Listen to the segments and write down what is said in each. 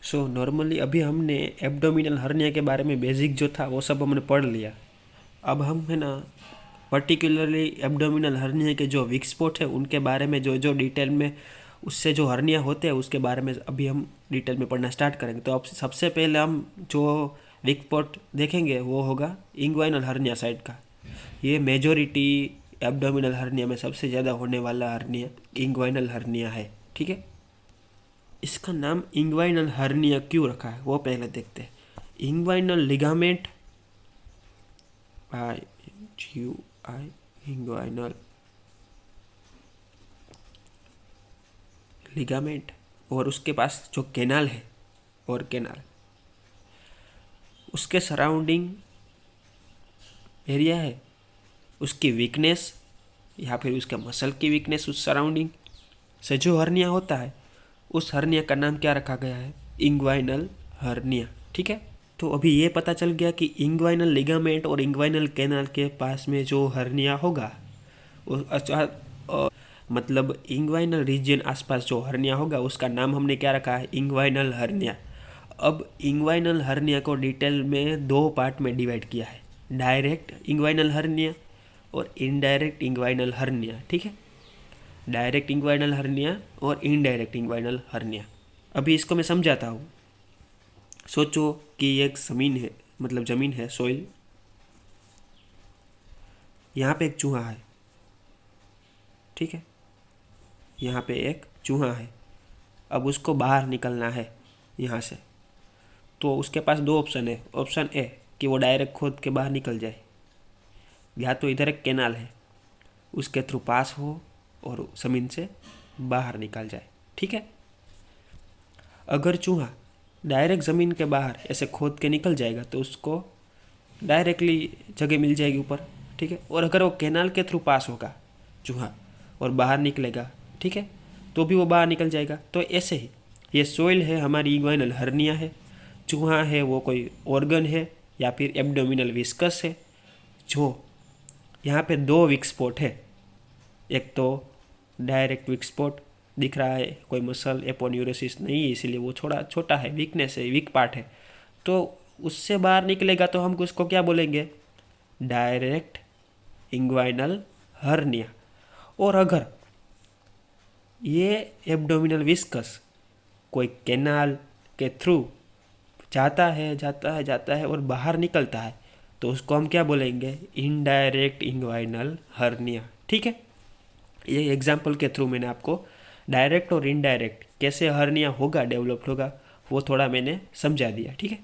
So normally अभी हमने abdominal hernia के बारे में बेसिक जो था वो सब हमने पढ़ लिया। अब हम है ना पर्टिकुलरली एब्डोमिनल हर्निया के जो वीक स्पॉट है उनके बारे में जो जो डिटेल में उससे जो हर्निया होते हैं उसके बारे में अभी हम डिटेल में पढ़ना स्टार्ट करेंगे। तो अब सबसे पहले हम जो वीक स्पॉट देखेंगे वो होगा इंग्वाइनल हर्निया साइड का। ये मेजोरिटी एब्डोमिनल हर्निया में सबसे ज़्यादा होने वाला हर्निया इंग्वाइनल हर्निया है। ठीक है, इसका नाम इंग्वाइनल हर्निया क्यों रखा है वो पहले देखते हैं। Inguinal ligament I you I inguinal ligament और उसके पास जो कैनाल है और कैनाल उसके सराउंडिंग एरिया है, उसकी वीकनेस या फिर उसके मसल की वीकनेस उस सराउंडिंग से जो हर्निया होता है उस हर्निया का नाम क्या रखा गया है, इंग्वाइनल हर्निया। ठीक है, तो अभी ये पता चल गया कि इंग्वाइनल लिगामेंट और इंग्वाइनल कैनाल के पास में जो हर्निया होगा मतलब इंग्वाइनल रीजन आसपास जो हर्निया होगा उसका नाम हमने क्या रखा है, इंग्वाइनल हर्निया। अब इंग्वाइनल हर्निया को डिटेल में दो पार्ट में डिवाइड किया है, डायरेक्ट इंग्वाइनल हर्निया और इनडायरेक्ट इंग्वाइनल हर्निया। ठीक है, डायरेक्ट इंग्वाइनल हर्निया और इनडायरेक्ट इंग्वाइनल हर्निया। अभी इसको मैं समझाता हूँ। सोचो कि एक ज़मीन है, मतलब ज़मीन है, सॉइल। यहाँ पे एक चूहा है। ठीक है, यहाँ पे एक चूहा है। अब उसको बाहर निकलना है यहाँ से, तो उसके पास दो ऑप्शन है। ऑप्शन ए कि वो डायरेक्ट खोद के बाहर निकल जाए, या तो इधर एक कैनाल है उसके थ्रू पास हो और ज़मीन से बाहर निकल जाए। ठीक है, अगर चूहा डायरेक्ट ज़मीन के बाहर ऐसे खोद के निकल जाएगा तो उसको डायरेक्टली जगह मिल जाएगी ऊपर। ठीक है, और अगर वो कैनाल के थ्रू पास होगा चूहा और बाहर निकलेगा, ठीक है, तो भी वो बाहर निकल जाएगा। तो ऐसे ही ये सोइल है हमारी इंग्वाइनल हर्निया है, चूहा है वो कोई ऑर्गन है या फिर एब्डोमिनल विस्कस है। जो यहाँ पे दो वीक स्पॉट है, एक तो डायरेक्ट वीक स्पॉट दिख रहा है, कोई मसल एपोन्यूरोसिस नहीं है इसीलिए वो छोटा छोटा है, वीकनेस है, वीक पार्ट है। तो उससे बाहर निकलेगा तो हम उसको क्या बोलेंगे, डायरेक्ट इंग्वाइनल हर्निया। और अगर ये एब्डोमिनल विस्कस कोई कैनाल के थ्रू जाता है और बाहर निकलता है तो उसको हम क्या बोलेंगे, इनडायरेक्ट इंग्वाइनल हर्निया। ठीक है, ये एग्जाम्पल के थ्रू मैंने आपको डायरेक्ट और इनडायरेक्ट कैसे हर्निया होगा, डेवलप्ड होगा, वो थोड़ा मैंने समझा दिया। ठीक है,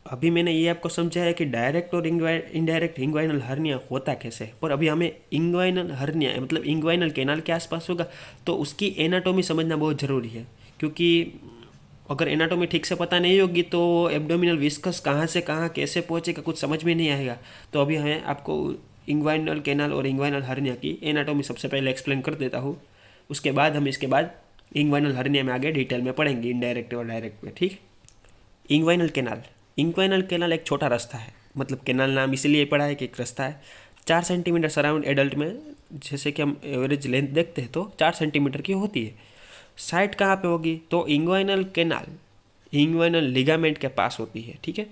अभी मैंने ये आपको समझाया कि डायरेक्ट और इनडायरेक्ट इंग्वाइनल हर्निया होता कैसे है। और अभी हमें इंग्वाइनल हर्निया मतलब इंग्वाइनल कैनाल के आसपास होगा तो उसकी एनाटॉमी समझना बहुत ज़रूरी है, क्योंकि अगर एनाटॉमी ठीक से पता नहीं होगी तो एब्डोमिनल विस्कस कहाँ से कहाँ कैसे पहुँचेगा कुछ समझ में नहीं आएगा। तो अभी मैं आपको इंग्वाइनल कैनाल और इंग्वाइनल हर्निया की एनाटॉमी सबसे पहले एक्सप्लेन कर देता हूँ, उसके बाद हम इसके बाद इंग्वाइनल हर्निया में आगे डिटेल में पढ़ेंगे, इनडायरेक्ट और डायरेक्ट में। ठीक है, इंग्वाइनल कैनाल। इंग्वाइनल कैनाल एक छोटा रास्ता है, मतलब कैनाल नाम इसलिए पड़ा है कि एक रास्ता है 4 सेंटीमीटर सराउंड एडल्ट में, जैसे कि हम एवरेज लेंथ देखते हैं तो 4 सेंटीमीटर की होती है। साइट कहाँ पे होगी, तो इंग्वाइनल कैनाल इंग्वाइनल लिगामेंट के पास होती है। ठीक है,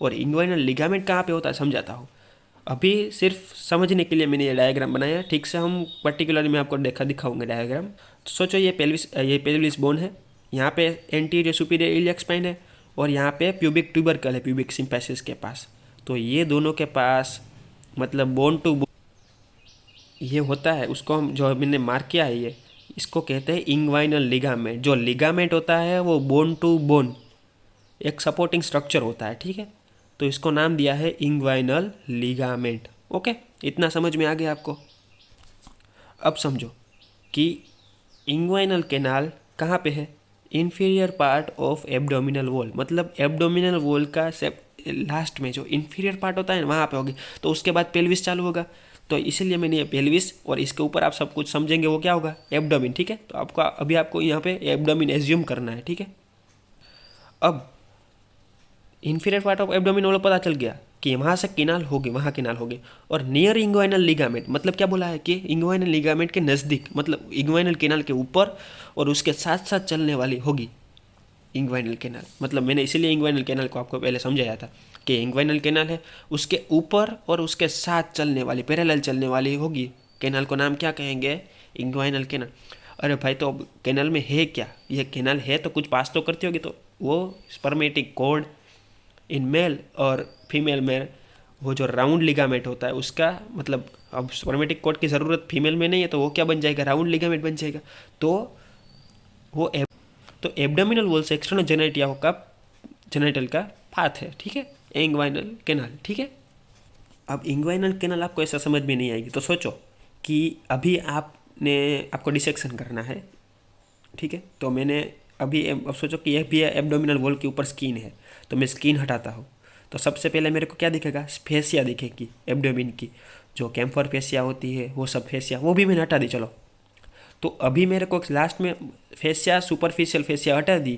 और इंग्वाइनल लिगामेंट कहाँ पे होता है समझाता हूँ। अभी सिर्फ समझने के लिए मैंने ये डायग्राम बनाया, ठीक से हम पर्टिकुलरली मैं आपको दिखाऊंगा डायग्राम। तो सोचो ये पेल्विस बोन है, यहाँ पे एंटीरियर सुपीरियर इलियक स्पाइन है और यहाँ पे प्यूबिक ट्यूबरकल है प्यूबिक सिम्पैसिस के पास। तो ये दोनों के पास मतलब बोन टू बोन ये होता है, उसको हम जो मैंने मार्क किया है ये इसको कहते हैं इंग्वाइनल लिगामेंट। जो लिगामेंट होता है वो बोन टू बोन एक सपोर्टिंग स्ट्रक्चर होता है। ठीक है, तो इसको नाम दिया है इंग्वाइनल लिगामेंट। ओके, इतना समझ में आ गया आपको। अब समझो कि इंग्वाइनल कैनाल कहाँ पे है, inferior part of abdominal wall, मतलब एब्डोमिनल वॉल का लास्ट में जो इन्फीरियर पार्ट होता है वहाँ पे होगी। तो उसके बाद पेल्विस चालू होगा, तो इसीलिए मैंने ये पेल्विस और इसके ऊपर आप सब कुछ समझेंगे वो क्या होगा, एब्डोमिन। ठीक है, तो आपको यहाँ पे एब्डोमिन एज्यूम करना है। ठीक है, अब इन्फीरियर पार्ट ऑफ एब्डोमिन वाला पता चल गया कि वहाँ से किनाल होगी, वहाँ किनाल होगी। और नियर इंग्वाइनल लिगामेंट मतलब क्या बोला है कि इंग्वाइनल लिगामेंट के नज़दीक, मतलब इंग्वाइनल किनाल के ऊपर और उसके साथ साथ चलने वाली होगी। इंग्वाइनल कैनाल, मतलब मैंने इसीलिए इंग्वाइनल कैनाल को आपको पहले समझाया था कि इंग्वाइनल कैनाल है, उसके ऊपर और उसके साथ चलने वाली, पैरेलल चलने वाली होगी कैनाल को नाम क्या कहेंगे? Inguinal canal. अरे भाई, तो अब कैनाल में है क्या? ये कैनाल है तो कुछ पास तो करती होगी, तो वो स्पर्मेटिक कॉर्ड इन मेल और फीमेल में वो जो राउंड लिगामेंट होता है उसका, मतलब अब स्पर्मेटिक कॉर्ड की ज़रूरत फीमेल में नहीं है, तो वो क्या बन जाएगा? राउंड लिगामेंट बन जाएगा। तो वो तो एब्डोमिनल वॉल से एक्सटर्नल जेनेटल का पाथ है, ठीक है, इंग्वाइनल कैनाल, ठीक है। अब इंग्वाइनल कैनाल आपको ऐसा समझ में नहीं आएगी, तो सोचो कि अभी आपको डिसेक्शन करना है, ठीक है। तो मैंने अब सोचो कि यह भी एब्डोमिनल वॉल के ऊपर स्किन है, तो मैं स्किन हटाता हूँ, तो सबसे पहले मेरे को क्या दिखेगा? फेसिया दिखेगी एब्डोमिन की, जो कैम्फर फेसिया होती है, वो सब फेसिया, वो भी मैंने हटा दी। चलो, तो अभी मेरे को लास्ट में फेसिया, सुपरफिशियल फेसिया हटा दी,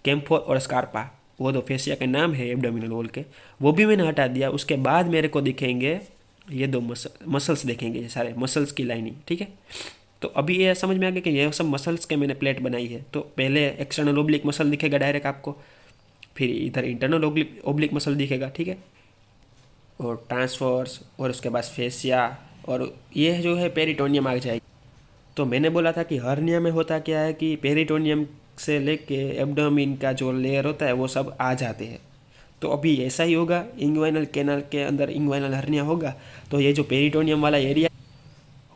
कैम्फोर और स्कारपा, वो दो फेसिया के नाम है एब्डोमिनल वॉल के, वो भी मैंने हटा दिया। उसके बाद मेरे को दिखेंगे ये दो मसल्स दिखेंगे, ये सारे मसल्स की लाइनिंग, ठीक है। तो अभी ये समझ में आ गया कि ये सब मसल्स के मैंने प्लेट बनाई है। तो पहले एक्सटर्नल ओब्लिक मसल दिखेगा डायरेक्ट आपको, फिर इधर इंटरनल ओब्लिक मसल दिखेगा, ठीक है, और ट्रांसफर्स, और उसके बाद फेसिया, और ये जो है पेरिटोनियम आ जाएगी। तो मैंने बोला था कि हर्निया में होता क्या है कि पेरिटोनियम से लेके एब्डोमिन का जो लेयर होता है वो सब आ जाते हैं। तो अभी ऐसा ही होगा, इंग्वाइनल कैनाल के अंदर इंग्वाइनल हर्निया होगा, तो ये जो पेरिटोनियम वाला एरिया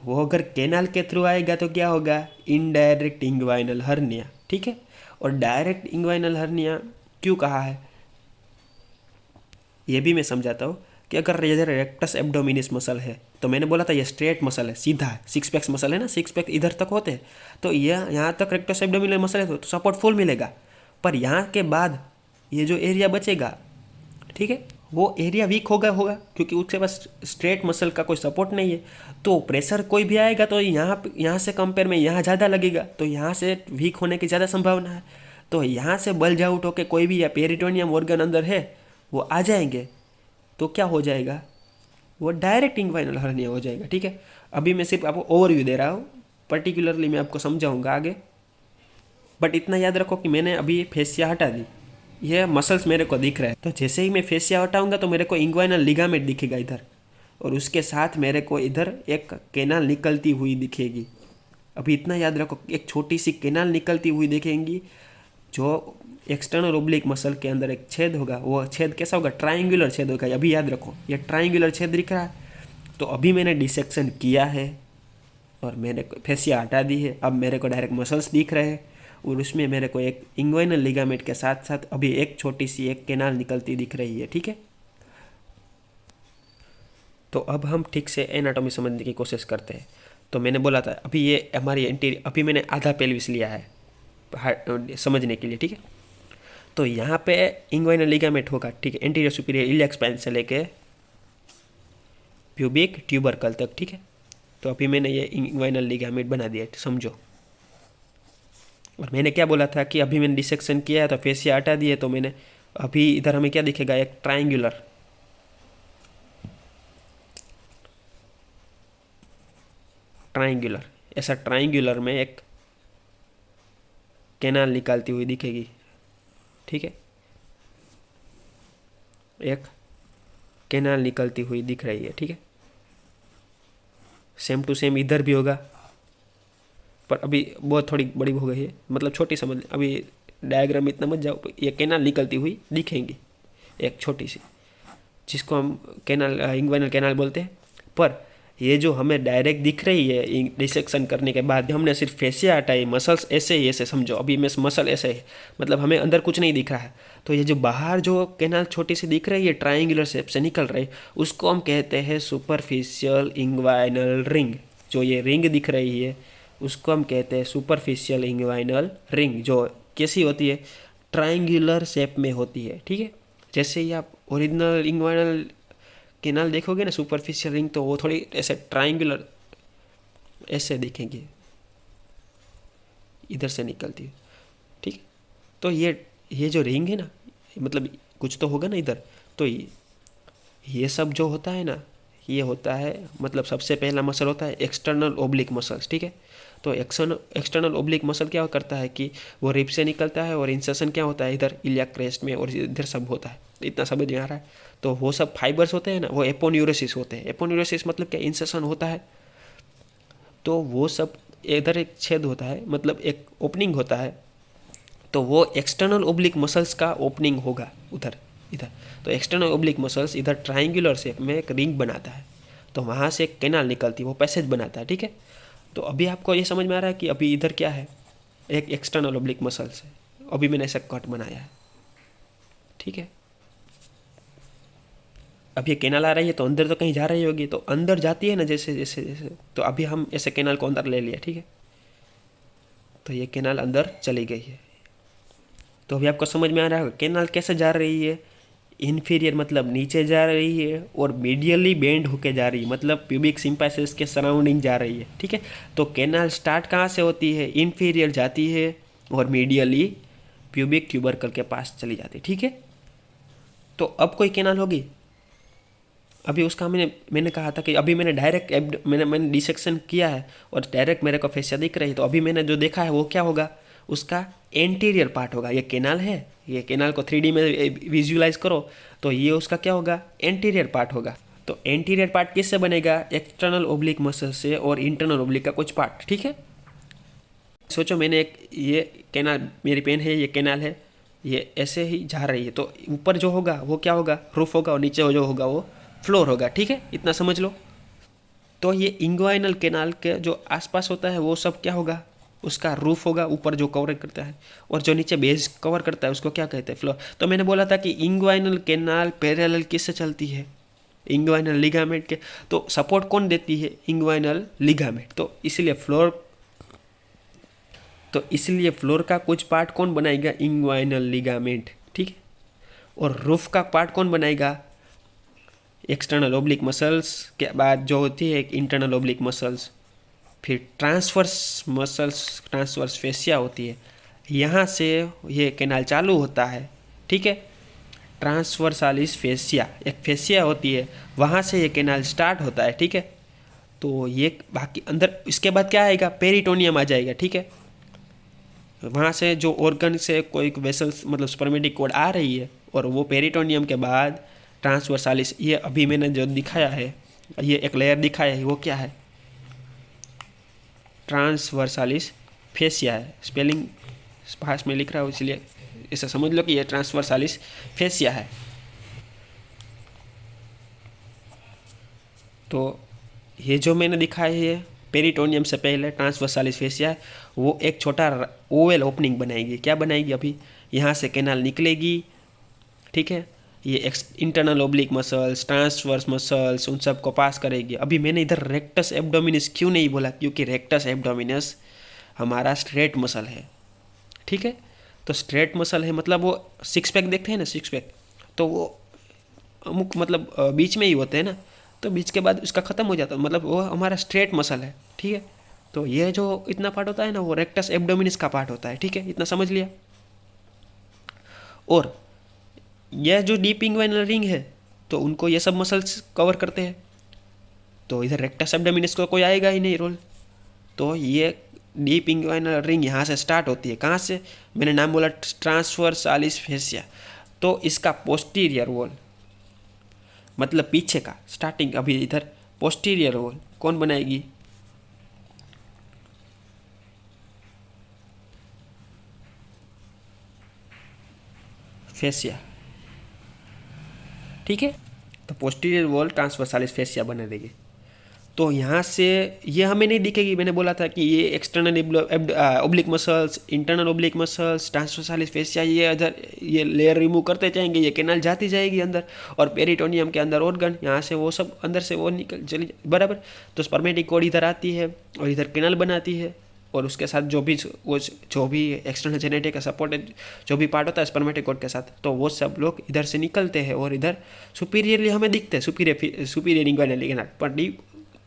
वो अगर कैनाल के थ्रू आएगा तो क्या होगा? इनडायरेक्ट इंग्वाइनल हर्निया, ठीक है। और डायरेक्ट इंग्वाइनल हर्निया क्यों कहा है ये भी मैं समझाता हूँ कि अगर इधर रेक्टस एब्डोमिनिस मसल है, तो मैंने बोला था ये स्ट्रेट मसल है, सीधा है, सिक्स पैक्स मसल है ना, सिक्स पैक इधर तक होते हैं, तो यह यहाँ तक रेक्टस एब्डोमिनल मसल है तो सपोर्ट फुल मिलेगा। पर यहाँ के बाद ये जो एरिया बचेगा, ठीक है, वो एरिया वीक होगा क्योंकि उसके पास स्ट्रेट मसल का कोई सपोर्ट नहीं है। तो प्रेशर कोई भी आएगा तो यहाँ से कंपेयर में यहाँ ज़्यादा लगेगा, तो यहाँ से वीक होने की ज़्यादा संभावना है। तो यहाँ से बल्ज आउट होकर कोई भी या पेरिटोनियम ऑर्गन अंदर है वो आ जाएंगे, तो क्या हो जाएगा? वो डायरेक्ट इंग्वाइनल हर्निया हो जाएगा, ठीक है। अभी मैं सिर्फ आपको ओवरव्यू दे रहा हूँ, पर्टिकुलरली मैं आपको समझाऊंगा आगे। बट इतना याद रखो कि मैंने अभी फेसिया हटा दी, ये मसल्स मेरे को दिख रहे हैं, तो जैसे ही मैं फेसिया हटाऊंगा तो मेरे को इंग्वाइनल लिगामेंट दिखेगा इधर, और उसके साथ मेरे को इधर एक कैनाल निकलती हुई दिखेगी। अभी इतना याद रखो, एक छोटी सी कैनाल निकलती हुई दिखेंगी, जो एक्सटर्नल ओब्लिक मसल के अंदर एक छेद होगा, वो छेद कैसा होगा? ट्राइंगुलर छेद होगा। अभी याद रखो, ये ट्राइंगुलर छेद दिख रहा है। तो अभी मैंने डिसेक्शन किया है और मैंने फेसिया हटा दी है, अब मेरे को डायरेक्ट मसल्स दिख रहे हैं, और उसमें मेरे को एक इंग्वाइनल लिगामेंट के साथ साथ अभी एक छोटी सी एक कैनाल निकलती दिख रही है, ठीक है। तो अब हम ठीक से एनाटॉमी समझने की कोशिश करते हैं। तो मैंने बोला था अभी ये हमारी एंटीरियर, अभी मैंने आधा पेल्विस लिया है समझने के लिए, ठीक है। तो यहाँ पे इंग्वाइनल लिगामेंट होगा, ठीक है, एंटीरियर सुपीरियर इलियक स्पाइन से लेके प्यूबिक ट्यूबरकल तक, ठीक है। तो अभी मैंने ये इंग्वाइनल लिगामेंट बना दिया, समझो। और मैंने क्या बोला था कि अभी मैंने डिसेक्शन किया है तो फेसिया हटा दिए, तो मैंने अभी इधर हमें क्या दिखेगा? एक ट्राइंगुलर, ऐसा ट्राइंगुलर में एक कैनाल निकालती हुई दिखेगी, ठीक है, एक कैनाल निकलती हुई दिख रही है, ठीक है। सेम टू सेम इधर भी होगा, पर अभी बहुत थोड़ी बड़ी हो गई है, मतलब छोटी समझ, अभी डायग्राम इतना मत जाओ, ये कैनाल निकलती हुई दिखेंगी एक छोटी सी, जिसको हम कैनाल इंग्वाइनल कैनाल बोलते हैं। पर ये जो हमें डायरेक्ट दिख रही है डिसेक्शन करने के बाद, हमने सिर्फ फेसिया हटाई, मसल्स ऐसे ही ऐसे समझो, अभी में मसल ऐसे है, मतलब हमें अंदर कुछ नहीं दिख रहा है। तो ये जो बाहर जो कैनाल छोटी सी दिख रही है ट्राइंगुलर शेप से निकल रही, उसको हम कहते हैं सुपरफिशियल इंग्वाइनल रिंग। जो ये रिंग दिख रही है उसको हम कहते हैं सुपरफिशियल इंग्वाइनल रिंग, जो कैसी होती है? ट्राइंगुलर शेप में होती है, ठीक है। जैसे ही आप ओरिजिनल इंग्वाइनल कैनाल देखोगे ना, सुपरफिशियल रिंग, तो वो थोड़ी ऐसे ट्राइंगुलर ऐसे दिखेंगे, इधर से निकलती है, ठीक है। तो ये जो रिंग है ना, मतलब कुछ तो होगा ना इधर, तो ये सब जो होता है ना, ये होता है, मतलब सबसे पहला मसल होता है एक्सटर्नल ओब्लिक मसल्स, ठीक है। तो एक्सटर्नल ओब्लिक मसल क्या करता है कि वो रिब से निकलता है और इंसर्शन क्या होता है इधर इलियाक क्रेस्ट में और इधर सब होता है। इतना समझ में आ रहा है। तो वो सब फाइबर्स होते हैं ना, वो एपोन्यूरोसिस होते हैं। एपोन्यूरोसिस मतलब क्या, इंसर्शन होता है तो वो सब इधर एक छेद होता है, मतलब एक ओपनिंग होता है, तो वो एक्सटर्नल ओब्लिक मसल्स का ओपनिंग होगा उधर इधर। तो एक्सटर्नल ओब्लिक मसल्स इधर ट्राइंगुलर शेप में एक रिंग बनाता है, तो वहाँ से एक कैनाल निकलती है, वो पैसेज बनाता है। ठीक है, तो अभी आपको ये समझ में आ रहा है कि अभी इधर क्या है, एक एक्सटर्नल ओब्लिक मसल्स है। अभी मैंने ऐसा कट बनाया है। ठीक है, अब ये कैनाल आ रही है तो अंदर तो कहीं जा रही होगी, तो अंदर जाती है ना जैसे जैसे जैसे, तो अभी हम ऐसे कैनाल को अंदर ले लिया। ठीक है, तो ये कैनाल अंदर चली गई है। तो अभी आपको समझ में आ रहा है कैनाल कैसे जा रही है। इन्फीरियर मतलब नीचे जा रही है, और मीडियली बेंड होके जा रही है, मतलब प्यूबिक सिम्पाइसिस के सराउंडिंग जा रही है। ठीक है, तो कैनाल स्टार्ट कहाँ से होती है, इन्फीरियर जाती है और मीडियली प्यूबिक ट्यूबरकल के पास चली जाती है। ठीक है, तो अब कोई कैनाल होगी। अभी उसका मैंने कहा था कि अभी मैंने डायरेक्ट मैंने डिसेक्शन किया है और डायरेक्ट मेरे को फेसिया दिख रही है, तो अभी मैंने जो देखा है वो क्या होगा, उसका एंटीरियर पार्ट होगा। ये कैनाल है, ये कैनाल को 3D में विजुअलाइज करो, तो ये उसका क्या होगा, एंटीरियर पार्ट होगा। तो एंटीरियर पार्ट किससे बनेगा, एक्सटर्नल ओब्लिक मसल से और इंटरनल ओब्लिक का कुछ पार्ट। ठीक है, सोचो मैंने एक ये कैनाल, मेरी पेन है, ये कैनाल है, ये ऐसे ही जा रही है, तो ऊपर जो होगा वो क्या होगा, रूफ होगा, और नीचे जो होगा वो फ्लोर होगा। ठीक है, इतना समझ लो। तो ये इंग्वाइनल कैनाल के जो आसपास होता है वो सब क्या होगा, उसका रूफ होगा, ऊपर जो कवर करता है, और जो नीचे बेस कवर करता है उसको क्या कहते हैं, फ्लोर। तो मैंने बोला था कि इंग्वाइनल कैनाल पैरेलल किससे चलती है, इंग्वाइनल लिगामेंट के। तो सपोर्ट कौन देती है, इंग्वाइनल लिगामेंट। तो इसलिए फ्लोर का कुछ पार्ट कौन बनाएगा, इंग्वाइनल लिगामेंट। ठीक है, और रूफ का पार्ट कौन बनाएगा, एक्सटर्नल ओब्लिक मसल्स के बाद जो होती है इंटरनल ओब्लिक मसल्स, फिर ट्रांसवर्स मसल्स, ट्रांसवर्स फेसिया होती है, यहाँ से ये कैनाल चालू होता है। ठीक है, ट्रांसवर्सालिस फेसिया एक फेसिया होती है, वहाँ से ये कैनाल स्टार्ट होता है। ठीक है, तो ये बाकी अंदर इसके बाद क्या आएगा, पेरिटोनियम आ जाएगा। ठीक है, वहाँ से जो ऑर्गन से कोई वेसल्स मतलब स्पर्मेटिक कोड आ रही है, और वो पेरिटोनियम के बाद ट्रांसवर्सालिस, ये अभी मैंने जो दिखाया है, ये एक लेयर दिखाया है, वो क्या है, ट्रांसवर्सालिस फेसिया है। स्पेलिंग पास में लिख रहा हूँ इसलिए ऐसा समझ लो कि ये ट्रांसवर्सालिस फेसिया है। तो ये जो मैंने दिखाया है पेरिटोनियम से पहले ट्रांसवर्सालिस फेसिया है, वो एक छोटा ओवल ओपनिंग बनाएगी। क्या बनाएगी, अभी यहाँ से कैनाल निकलेगी। ठीक है, ये internal oblique muscles, transverse muscles, उन सब को पास करेगी। अभी मैंने इधर रेक्टस एब्डोमिनस क्यों नहीं बोला, क्योंकि रेक्टस एब्डोमिनस हमारा स्ट्रेट मसल है। ठीक है, तो स्ट्रेट मसल है मतलब वो सिक्स पैक देखते हैं ना, सिक्स पैक, तो वो अमुक मतलब बीच में ही होते हैं ना, तो बीच के बाद उसका ख़त्म हो जाता है, मतलब वो हमारा स्ट्रेट मसल है। ठीक है, तो ये जो इतना पार्ट होता है ना, वो रेक्टस एब्डोमिनस का पार्ट होता है। ठीक है, इतना समझ लिया। और यह जो डीप इंग्वाइनल रिंग है, तो उनको ये सब मसल्स कवर करते हैं, तो इधर रेक्टस एब्डोमिनस को कोई आएगा ही नहीं रोल। तो ये डीप इंग्वाइनल रिंग यहाँ से स्टार्ट होती है, कहाँ से, मैंने नाम बोला ट्रांसवर्सालिस फेसिया। तो इसका पोस्टीरियर वॉल मतलब पीछे का स्टार्टिंग, अभी इधर पोस्टीरियर वॉल कौन बनाएगी, फेसिया। ठीक है, तो पोस्टीरियर वॉल ट्रांसवर्सालिस फेसिया बना देगी। तो यहाँ से ये हमें नहीं दिखेगी, मैंने बोला था कि ये external oblique muscles, internal oblique muscles, ट्रांसवर्सालिस fascia, ये अदर ये लेयर रिमूव करते जाएंगे, ये कैनाल जाती जाएगी अंदर, और पेरिटोनियम के अंदर ऑर्गन, यहाँ से वो सब अंदर से वो निकल चली बराबर। तो स्पर्मेटिक कोड इधर आती है और इधर कैनाल बनाती है, और उसके साथ जो भी एक्सटर्नल जेनेटिक का सपोर्टेड जो भी पार्ट होता है स्पर्मेटिक कोड के साथ, तो वो सब लोग इधर से निकलते हैं और इधर सुपीरियरली हमें दिखते हैं, सुपीरियर इंग्वाइनल कैनाल, पर डीप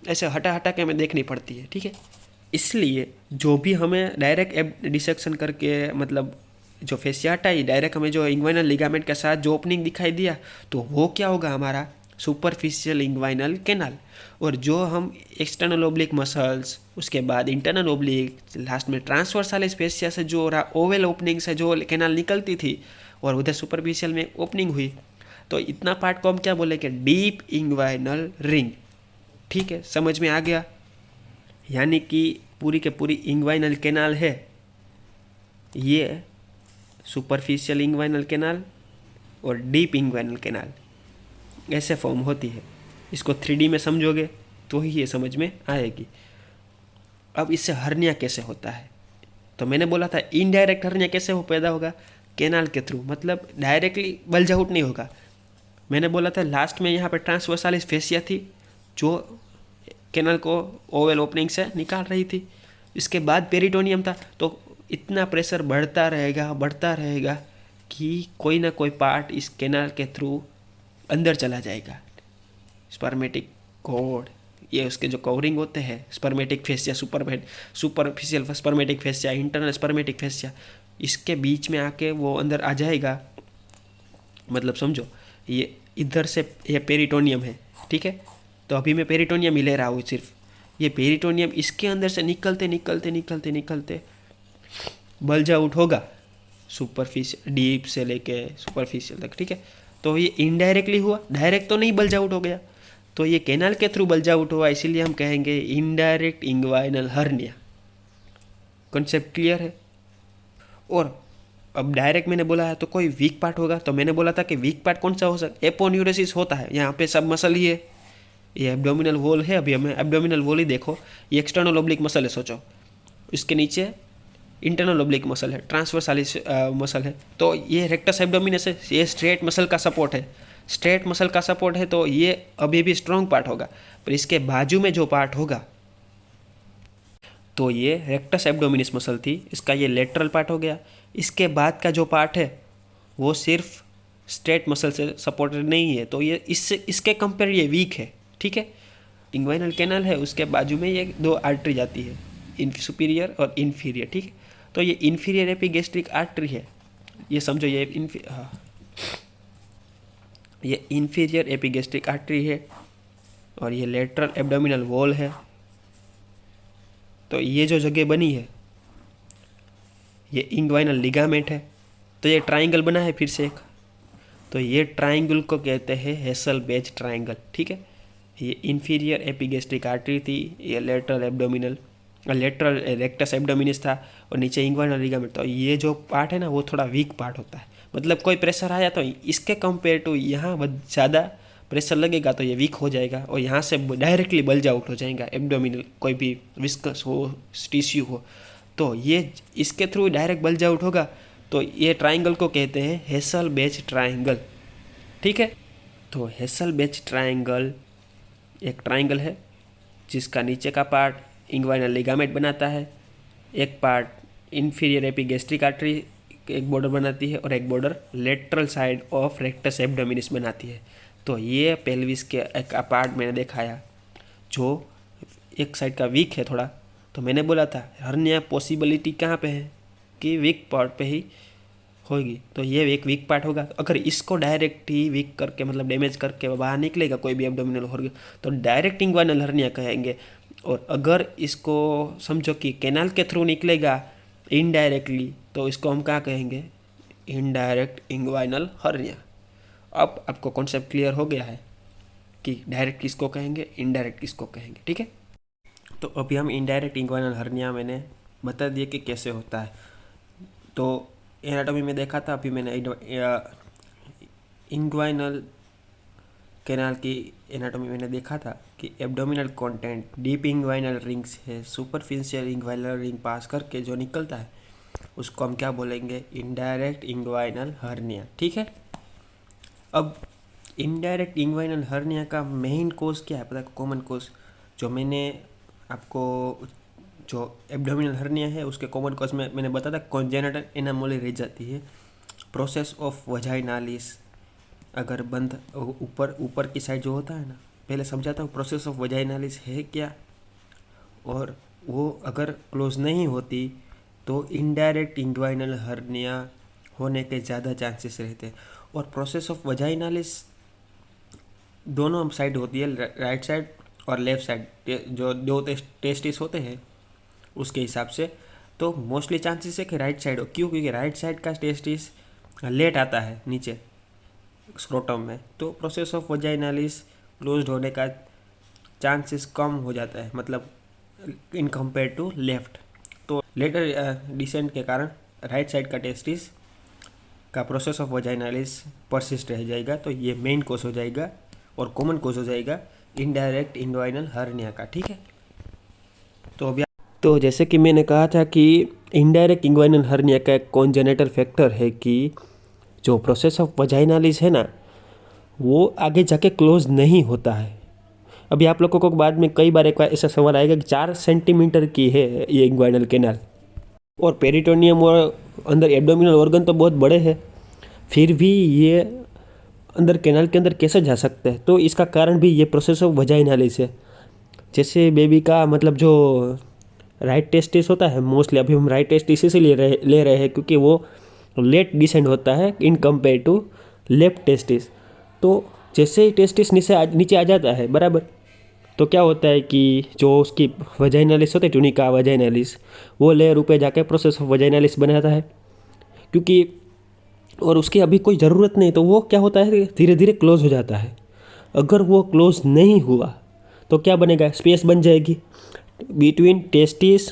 ऐसे हटा हटा के हमें देखनी पड़ती है। ठीक है, इसलिए जो भी हमें डायरेक्ट डिसेक्शन करके मतलब जो फेसिया हटाई, डायरेक्ट हमें जो इंग्वाइनल लिगामेंट के साथ जो ओपनिंग दिखाई दिया, तो वो क्या होगा, हमारा सुपरफिशियल इंग्वाइनल कैनाल। और जो हम एक्सटर्नल ओब्लिक मसल्स, उसके बाद इंटरनल ओब्लिक, लास्ट में ट्रांसवर्सालिस फेसिया से जो ओवल ओपनिंग से जो कैनाल निकलती थी और उधर सुपरफिशियल में ओपनिंग हुई, तो इतना पार्ट को हम क्या बोलेंगे, डीप इंग्वाइनल रिंग। ठीक है, समझ में आ गया। यानी कि पूरी के पूरी इंग्वाइनल कैनाल है, ये सुपरफिशियल इंग्वाइनल कैनाल और डीप इंग्वाइनल कैनाल ऐसे फॉर्म होती है। इसको 3D में समझोगे तो ही ये समझ में आएगी। अब इससे हर्निया कैसे होता है, तो मैंने बोला था इनडायरेक्ट हर्निया कैसे हो पैदा होगा, कैनाल के थ्रू, मतलब डायरेक्टली बल्ज आउट नहीं होगा। मैंने बोला था लास्ट में यहाँ पर ट्रांसवर्सालिस फेसिया थी जो कैनाल को ओवल ओपनिंग से निकाल रही थी। इसके बाद पेरिटोनियम था, तो इतना प्रेशर बढ़ता रहेगा कि कोई ना कोई पार्ट इस कैनाल के थ्रू अंदर चला जाएगा। स्पर्मेटिक कॉर्ड, ये उसके जो कवरिंग होते हैं, spermatic fascia, superficial spermatic fascia, internal spermatic fascia, इसके बीच में आके वो अंदर आ जाएगा। मतलब समझो ये इधर से ये पेरिटोनियम है, ठीक है, तो अभी मैं पेरिटोनियम ही ले रहा हूँ सिर्फ। ये पेरिटोनियम इसके अंदर से निकलते बल्ज आउट होगा सुपरफिशियल, डीप से लेके सुपरफिशियल तक। ठीक है, तो ये इनडायरेक्टली हुआ, डायरेक्ट तो नहीं बल्ज आउट हो गया, तो ये कैनाल के थ्रू बल्ज आउट हुआ, इसीलिए हम कहेंगे indirect inguinal hernia. Concept clear है। और अब डायरेक्ट मैंने बोला है तो कोई वीक पार्ट होगा, तो मैंने बोला था कि वीक पार्ट कौन सा हो सकता है, एपोन्यूरोसिस होता है। यहाँ पे सब मसल ही है, ये एब्डोमिनल वॉल है, अभी हमें एब्डोमिनल वॉल ही देखो, ये एक्सटर्नल ओब्लिक मसल है, सोचो इसके नीचे इंटरनल ओब्लिक मसल है, ट्रांसवर्सालिस मसल है, तो ये रेक्टस एब्डोमिनस है, ये स्ट्रेट मसल का सपोर्ट है, स्ट्रेट मसल का सपोर्ट है, तो ये अभी भी स्ट्रॉन्ग पार्ट होगा। पर इसके बाजू में जो पार्ट होगा तो ये रेक्टस एब्डोमिनिस मसल थी, इसका ये लेटरल पार्ट हो गया। इसके बाद का जो पार्ट है वो सिर्फ स्ट्रेट मसल से सपोर्टेड नहीं है, तो ये इसके कंपेयर ये वीक है। ठीक है, इंग्वाइनल कैनाल है, उसके बाजू में ये दो आर्टरी जाती है, सुपीरियर और इन्फीरियर। ठीक है, तो ये इन्फीरियर एपिगेस्ट्रिक आर्टरी है, ये समझो, ये इन्फीरियर एपिगेस्ट्रिक आर्टरी है और ये लेटरल एब्डोमिनल वॉल है। तो ये जो जगह बनी है ये इंग्वाइनल लिगामेंट है, तो ये ट्राइंगल बना है फिर से एक, तो ये ट्राइंगल को कहते हैं हेसल बेज ट्राइंगल। ठीक है, ये इन्फीरियर एपिगेस्ट्रिक आर्टरी थी, ये लेटरल रेक्टस एब्डोमिनिस था और नीचे इंग्वाइनल लिगामेंट। तो ये जो पार्ट है ना वो थोड़ा वीक पार्ट होता है, मतलब कोई प्रेशर आया तो इसके कंपेयर टू यहाँ ज़्यादा प्रेशर लगेगा तो ये वीक हो जाएगा और यहाँ से डायरेक्टली बल्ज आउट हो जाएगा एब्डोमिनल, कोई भी विस्कस हो, टिश्यू हो, तो ये इसके थ्रू डायरेक्ट बल्ज आउट होगा। तो ये ट्राइंगल को कहते हैं हेसल बेज ट्राइंगल। ठीक है, तो हेसल बेज ट्राइंगल एक ट्राइंगल है जिसका नीचे का पार्ट इंग्वाइनल लिगामेंट बनाता है, एक पार्ट इन्फीरियर एपिगेस्ट्रिक आर्टरी एक बॉर्डर बनाती है और एक border lateral side of rectus abdominis बनाती है। तो ये पेल्विस के एक पार्ट मैंने दिखाया जो एक साइड का वीक है थोड़ा, तो मैंने बोला था हर्निया पॉसिबिलिटी कहाँ पे है कि वीक पार्ट पे ही होगी, तो ये एक वीक पार्ट होगा। अगर इसको डायरेक्ट ही वीक करके मतलब डैमेज करके बाहर निकलेगा कोई भी एब्डोमिनल ऑर्गन तो डायरेक्ट इंग्वाइनल हर्निया कहेंगे। और अगर इसको समझो कि कैनाल के थ्रू निकलेगा इनडायरेक्टली तो इसको हम क्या कहेंगे, इनडायरेक्ट इंग्वाइनल हर्निया। अब आपको कॉन्सेप्ट क्लियर हो गया है कि डायरेक्ट किसको कहेंगे, इनडायरेक्ट किसको कहेंगे। ठीक है, तो अभी हम इनडायरेक्ट इंग्वाइनल हर्निया मैंने बता दिया कि कैसे होता है। तो एनाटॉमी में देखा था, अभी मैंने इंग्वाइनल कैनाल की एनाटॉमी मैंने देखा था कि abdominal content deep inguinal rings है, सुपरफिशियल इंग्वाइनल रिंग पास करके जो निकलता है उसको हम क्या बोलेंगे, इनडायरेक्ट इंग्वाइनल हर्निया। ठीक है, अब इनडायरेक्ट इंग्वाइनल हर्निया का मेन कोज क्या है पता है, कॉमन कोज जो मैंने आपको, जो एब्डोमिनल हर्निया है उसके कॉमन कॉज में मैंने बताया था कॉन्जेनिटल एनामोली रह जाती है, प्रोसेस ऑफ वजाइनालिस अगर बंद ऊपर की साइड जो होता है ना, पहले समझाता हूँ प्रोसेस ऑफ वजाइनालिस है क्या, और वो अगर क्लोज नहीं होती तो इनडायरेक्ट इंग्वाइनल हर्निया होने के ज़्यादा चांसेस रहते हैं। और प्रोसेस ऑफ वजाइनालिस दोनों साइड होती है, राइट साइड और लेफ़्ट साइड, जो दो टेस्टिस होते हैं उसके हिसाब से। तो मोस्टली चांसेस है कि राइट साइड हो, क्यों? क्योंकि राइट साइड का टेस्टिस लेट आता है नीचे स्क्रोटम में, तो प्रोसेस ऑफ वजाइनालिस क्लोज्ड होने का चांसेस कम हो जाता है, मतलब इन कंपेयर टू लेफ्ट। तो लेटर डिसेंट के कारण राइट साइड का टेस्टिस का प्रोसेस ऑफ वजाइनालिस परसिस्ट रह जाएगा, तो ये मेन कोज हो जाएगा और कॉमन कोज हो जाएगा इनडायरेक्ट इंग्वाइनल हर्निया का। ठीक है, तो अभी तो जैसे कि मैंने कहा था कि इनडायरेक्ट इंग्वाइनल हर्निया का एक कॉन्जेनिटल फैक्टर है कि जो प्रोसेस ऑफ वजाइनालिस है ना, वो आगे जाके क्लोज नहीं होता है। अभी आप लोगों को बाद में कई बार एक बार ऐसा सवाल आएगा कि 4 सेंटीमीटर की है ये इंग्वाइनल कैनाल, और पेरिटोनियम और अंदर एब्डोमिनल ऑर्गन तो बहुत बड़े हैं, फिर भी ये अंदर कैनाल के अंदर कैसे जा सकते हैं? तो इसका कारण भी ये प्रोसेस ऑफ वजाइनालिस है। जैसे बेबी का मतलब जो राइट टेस्टिस होता है, मोस्टली अभी हम राइट टेस्टिस इसीलिए ले रहे हैं क्योंकि वो लेट डिसेंड होता है in compare to left testis. तो जैसे ही टेस्टिस नीचे आ जाता है बराबर, तो क्या होता है कि जो उसकी वजाइनालिस होती है, ट्यूनिका वजाइनालिस, वो लेयर ऊपर जाके प्रोसेस ऑफ वजाइनालिस बनाता है, क्योंकि और उसकी अभी कोई ज़रूरत नहीं, तो वो क्या होता है धीरे धीरे क्लोज हो जाता है। अगर वो क्लोज नहीं हुआ तो क्या बनेगा? स्पेस बन जाएगी बिटवीन टेस्टिस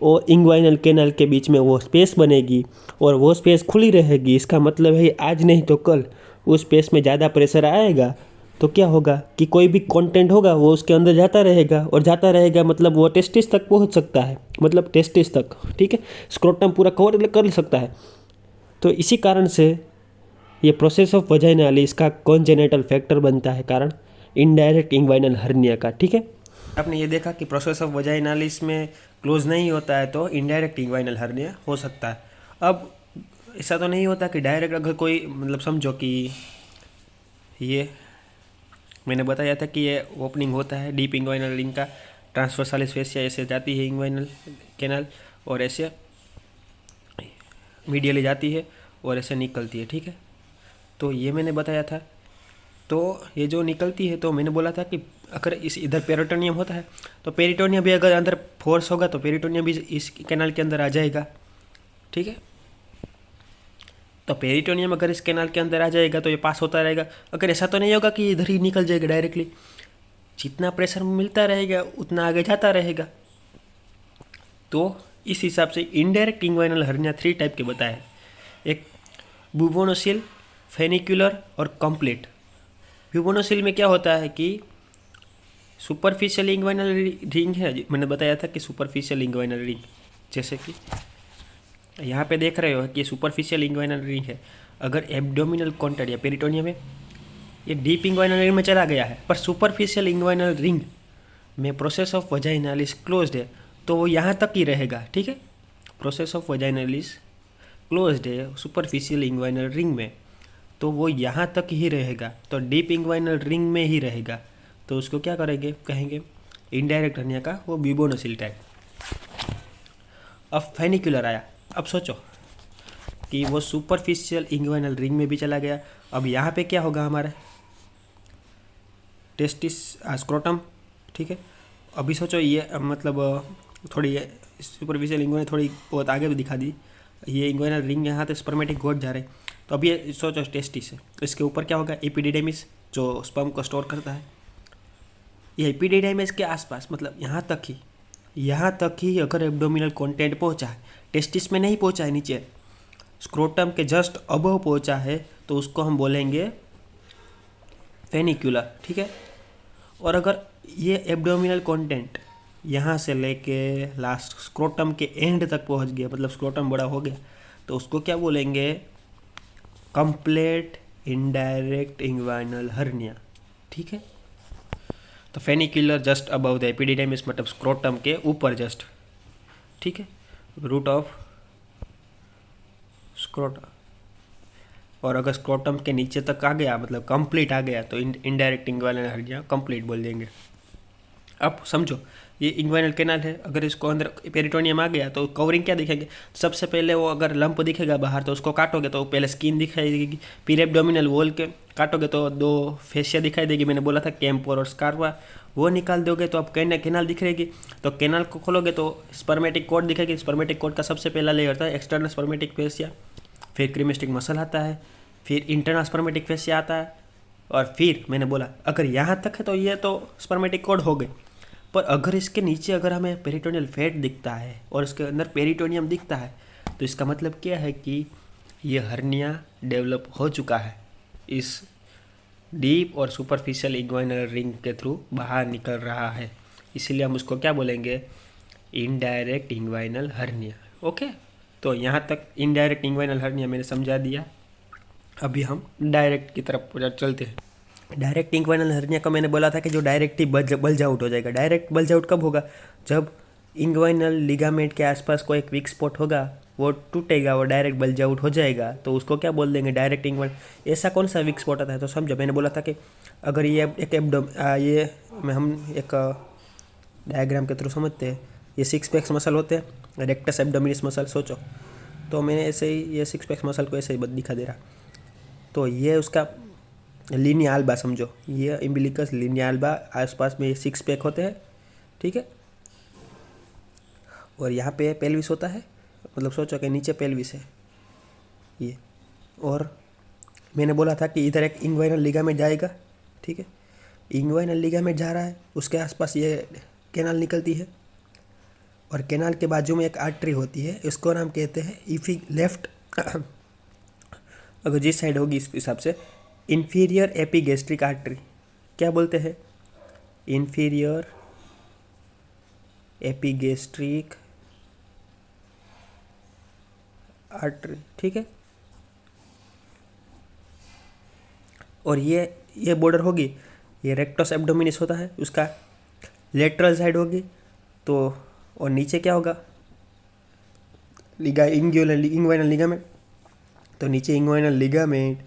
और इंग्वाइनल कैनाल के बीच में, वो स्पेस बनेगी और वो स्पेस खुली रहेगी। इसका मतलब है आज नहीं तो कल उस स्पेस में ज़्यादा प्रेशर आएगा, तो क्या होगा कि कोई भी कंटेंट होगा वो उसके अंदर जाता रहेगा और जाता रहेगा, मतलब वो टेस्टिस तक पहुंच सकता है, मतलब टेस्टिस तक, ठीक है, स्क्रोटम पूरा कवर कर सकता है। तो इसी कारण से ये प्रोसेस ऑफ वजाइनालिस का कॉन्जेनिटल फैक्टर बनता है कारण इनडायरेक्ट इंग्वाइनल हर्निया का। ठीक है, आपने ये देखा कि प्रोसेस ऑफ वजाइनालिस में क्लोज नहीं होता है तो इनडायरेक्ट इंग्वाइनल हर्निया हो सकता है। अब ऐसा तो नहीं होता कि डायरेक्ट, अगर कोई मतलब समझो कि ये मैंने बताया था कि ये ओपनिंग होता है डीप इंग्वाइनल रिंग का, ट्रांसवर्सालिस फेसिया ऐसे जाती है इंग्वाइनल कैनाल और ऐसे मीडियली जाती है और ऐसे निकलती है। ठीक है, तो ये मैंने बताया था। तो ये जो निकलती है, तो मैंने बोला था कि अगर इस इधर पेरिटोनियम होता है तो पेरिटोनियम भी अगर अंदर फोर्स होगा तो पेरिटोनियम भी इस कैनाल के अंदर आ जाएगा। ठीक है, तो पेरिटोनियम अगर इस कैनाल के अंदर आ जाएगा तो ये पास होता रहेगा। अगर ऐसा तो नहीं होगा कि इधर ही निकल जाएगा डायरेक्टली, जितना प्रेशर मिलता रहेगा उतना आगे जाता रहेगा। तो इस हिसाब से इनडायरेक्ट इंग्वाइनल हर्निया 3 टाइप के बताए, एक बुबोनोसिल, फेनिकुलर और कंप्लीट। बुबोनोसिल में क्या होता है कि सुपरफिशियल इंग्वाइनल रिंग है, मैंने बताया था कि सुपरफिशियल इंग्वाइनल रिंग, जैसे कि यहाँ पे देख रहे हो कि सुपरफिशियल इंग्वाइनल रिंग है। अगर एब्डोमिनल कंटेंट या पेरिटोनियम है, ये डीप इंग्वाइनल रिंग में चला गया है, पर सुपरफिशियल इंग्वाइनल रिंग में प्रोसेस ऑफ वजाइनालिस क्लोज्ड है, तो वो यहाँ तक ही रहेगा। ठीक है, प्रोसेस ऑफ वजाइनालिस क्लोज्ड है सुपरफिशियल इंग्वाइनल रिंग में, तो वो यहाँ तक ही रहेगा, तो डीप इंग्वाइनल रिंग में ही रहेगा। तो उसको क्या करेंगे, कहेंगे इनडायरेक्ट हर्निया का वो बुबोनोसिल टाइप। अब फेनिकुलर आया, अब सोचो कि वो सुपरफिशियल इंग्वाइनल रिंग में भी चला गया। अब यहाँ पे क्या होगा, हमारा टेस्टिस स्क्रोटम। ठीक है, अभी सोचो ये मतलब थोड़ी सुपरफिशियल इंग्वाइनल थोड़ी बहुत आगे भी दिखा दी, ये इंग्वाइनल रिंग यहाँ तो स्पर्मेटिक गोड जा रहे। तो अब ये सोचो टेस्टिस है, इसके ऊपर क्या होगा, एपिडिडेमिस जो स्पर्म को स्टोर करता है। ये एपिडिडेमिस के आसपास, मतलब यहाँ तक ही अगर एब्डोमिनल कंटेंट पहुँचा है, टेस्टिस में नहीं पहुँचा है, नीचे स्क्रोटम के जस्ट अबव पहुँचा है, तो उसको हम बोलेंगे फेनिकुलर। ठीक है, और अगर ये एब्डोमिनल कंटेंट यहाँ से लेके लास्ट स्क्रोटम के एंड तक पहुँच गया, मतलब स्क्रोटम बड़ा हो गया, तो उसको क्या बोलेंगे, कंप्लीट इनडायरेक्ट इंग्वाइनल हर्निया। ठीक है, तो फेनिकुलर जस्ट अबव द एपिडिडेमिस, मतलब स्क्रोटम के ऊपर जस्ट। ठीक है, रूट ऑफ स्क्रोटम, और अगर स्क्रोटम के नीचे तक आ गया, मतलब कंप्लीट आ गया, तो इनडायरेक्ट इंग्वाइनल हर्निया कंप्लीट बोल देंगे। अब समझो ये इंग्वाइनल कैनाल है, अगर इसको अंदर पेरिटोनियम आ गया तो कवरिंग क्या दिखेंगे, सबसे पहले वो अगर लंप दिखेगा बाहर तो उसको काटोगे तो पहले स्किन दिखाई देगी, फिर एब्डोमिनल वॉल के काटोगे तो दो फेशिया दिखाई देगी, मैंने बोला था कैम्पोर और स्कार्वा, वो निकाल दोगे तो अब कैनाल दिख रहेगी। तो कैनाल को खोलोगे तो स्पर्मेटिक कॉर्ड दिखेगी। स्पर्मेटिक कॉर्ड का सबसे पहला लेयर था एक्सटर्नल स्पर्मेटिक फेशिया, फिर क्रीमेस्टिक मसल आता है, फिर इंटरनल स्पर्मेटिक फेशिया आता है, और फिर मैंने बोला अगर यहाँ तक है तो ये तो स्पर्मेटिक कॉर्ड हो गई। पर अगर इसके नीचे अगर हमें पेरिटोनियल फैट दिखता है और इसके अंदर पेरिटोनियम दिखता है तो इसका मतलब क्या है कि ये हर्निया डेवलप हो चुका है, इस डीप और सुपरफिशियल इग्वाइनल रिंग के थ्रू बाहर निकल रहा है, इसीलिए हम उसको क्या बोलेंगे, इनडायरेक्ट इंग्वाइनल हर्निया। ओके, तो यहाँ तक इनडायरेक्ट इंग्वाइनल हर्निया मैंने समझा दिया। अभी हम डायरेक्ट की तरफ चलते हैं। डायरेक्ट इंग्वाइनल हर्निया का मैंने बोला था कि जो डायरेक्ट ही बल्ज आउट हो जाएगा। डायरेक्ट बल्ज आउट कब होगा, जब इंग्वाइनल लिगामेंट के आसपास कोई एक वीक स्पॉट होगा, वो टूटेगा, वो डायरेक्ट बल्ज आउट हो जाएगा, तो उसको क्या बोल देंगे, डायरेक्ट इंग्वाइनल। ऐसा कौन सा वीक स्पॉट आता है, तो समझो मैंने बोला था कि अगर ये एक ये में हम एक डायग्राम के थ्रू समझते हैं, ये 6 पैक्स मसल होते हैं, रेक्टस एब्डोमिनिस मसल, सोचो तो मैंने ऐसे ही ये 6 पैक्स मसल को ऐसे ही दिखा दे रहा। तो ये उसका लीनिया अल्बा समझो, ये इम्बिलिकस लीनिया अल्बा, आसपास में ये 6 पैक होते हैं, ठीक है। और यहाँ पे पेल्विस होता है, मतलब सोचो कि नीचे पेल्विस है ये, और मैंने बोला था कि इधर एक इंग्वाइनल लिगामेंट जाएगा, ठीक है। इंग्वाइनल लिगामेंट जा रहा है, उसके आसपास ये कैनाल निकलती है, और कैनाल के बाजू में एक आर्टरी होती है, इसको नाम कहते हैं इफी लेफ्ट अगर जिस साइड होगी इस हिसाब से इंफीरियर एपिगेस्ट्रिक आर्टरी। क्या बोलते हैं, इंफीरियर एपिगेस्ट्रिक आर्टरी, ठीक है। और ये बॉर्डर होगी, ये रेक्टस एब्डोमिनिस होता है, उसका लेटरल साइड होगी, तो और नीचे क्या होगा, इंग्वाइनल लिगामेंट, तो नीचे इंग्वाइनल लिगामेंट,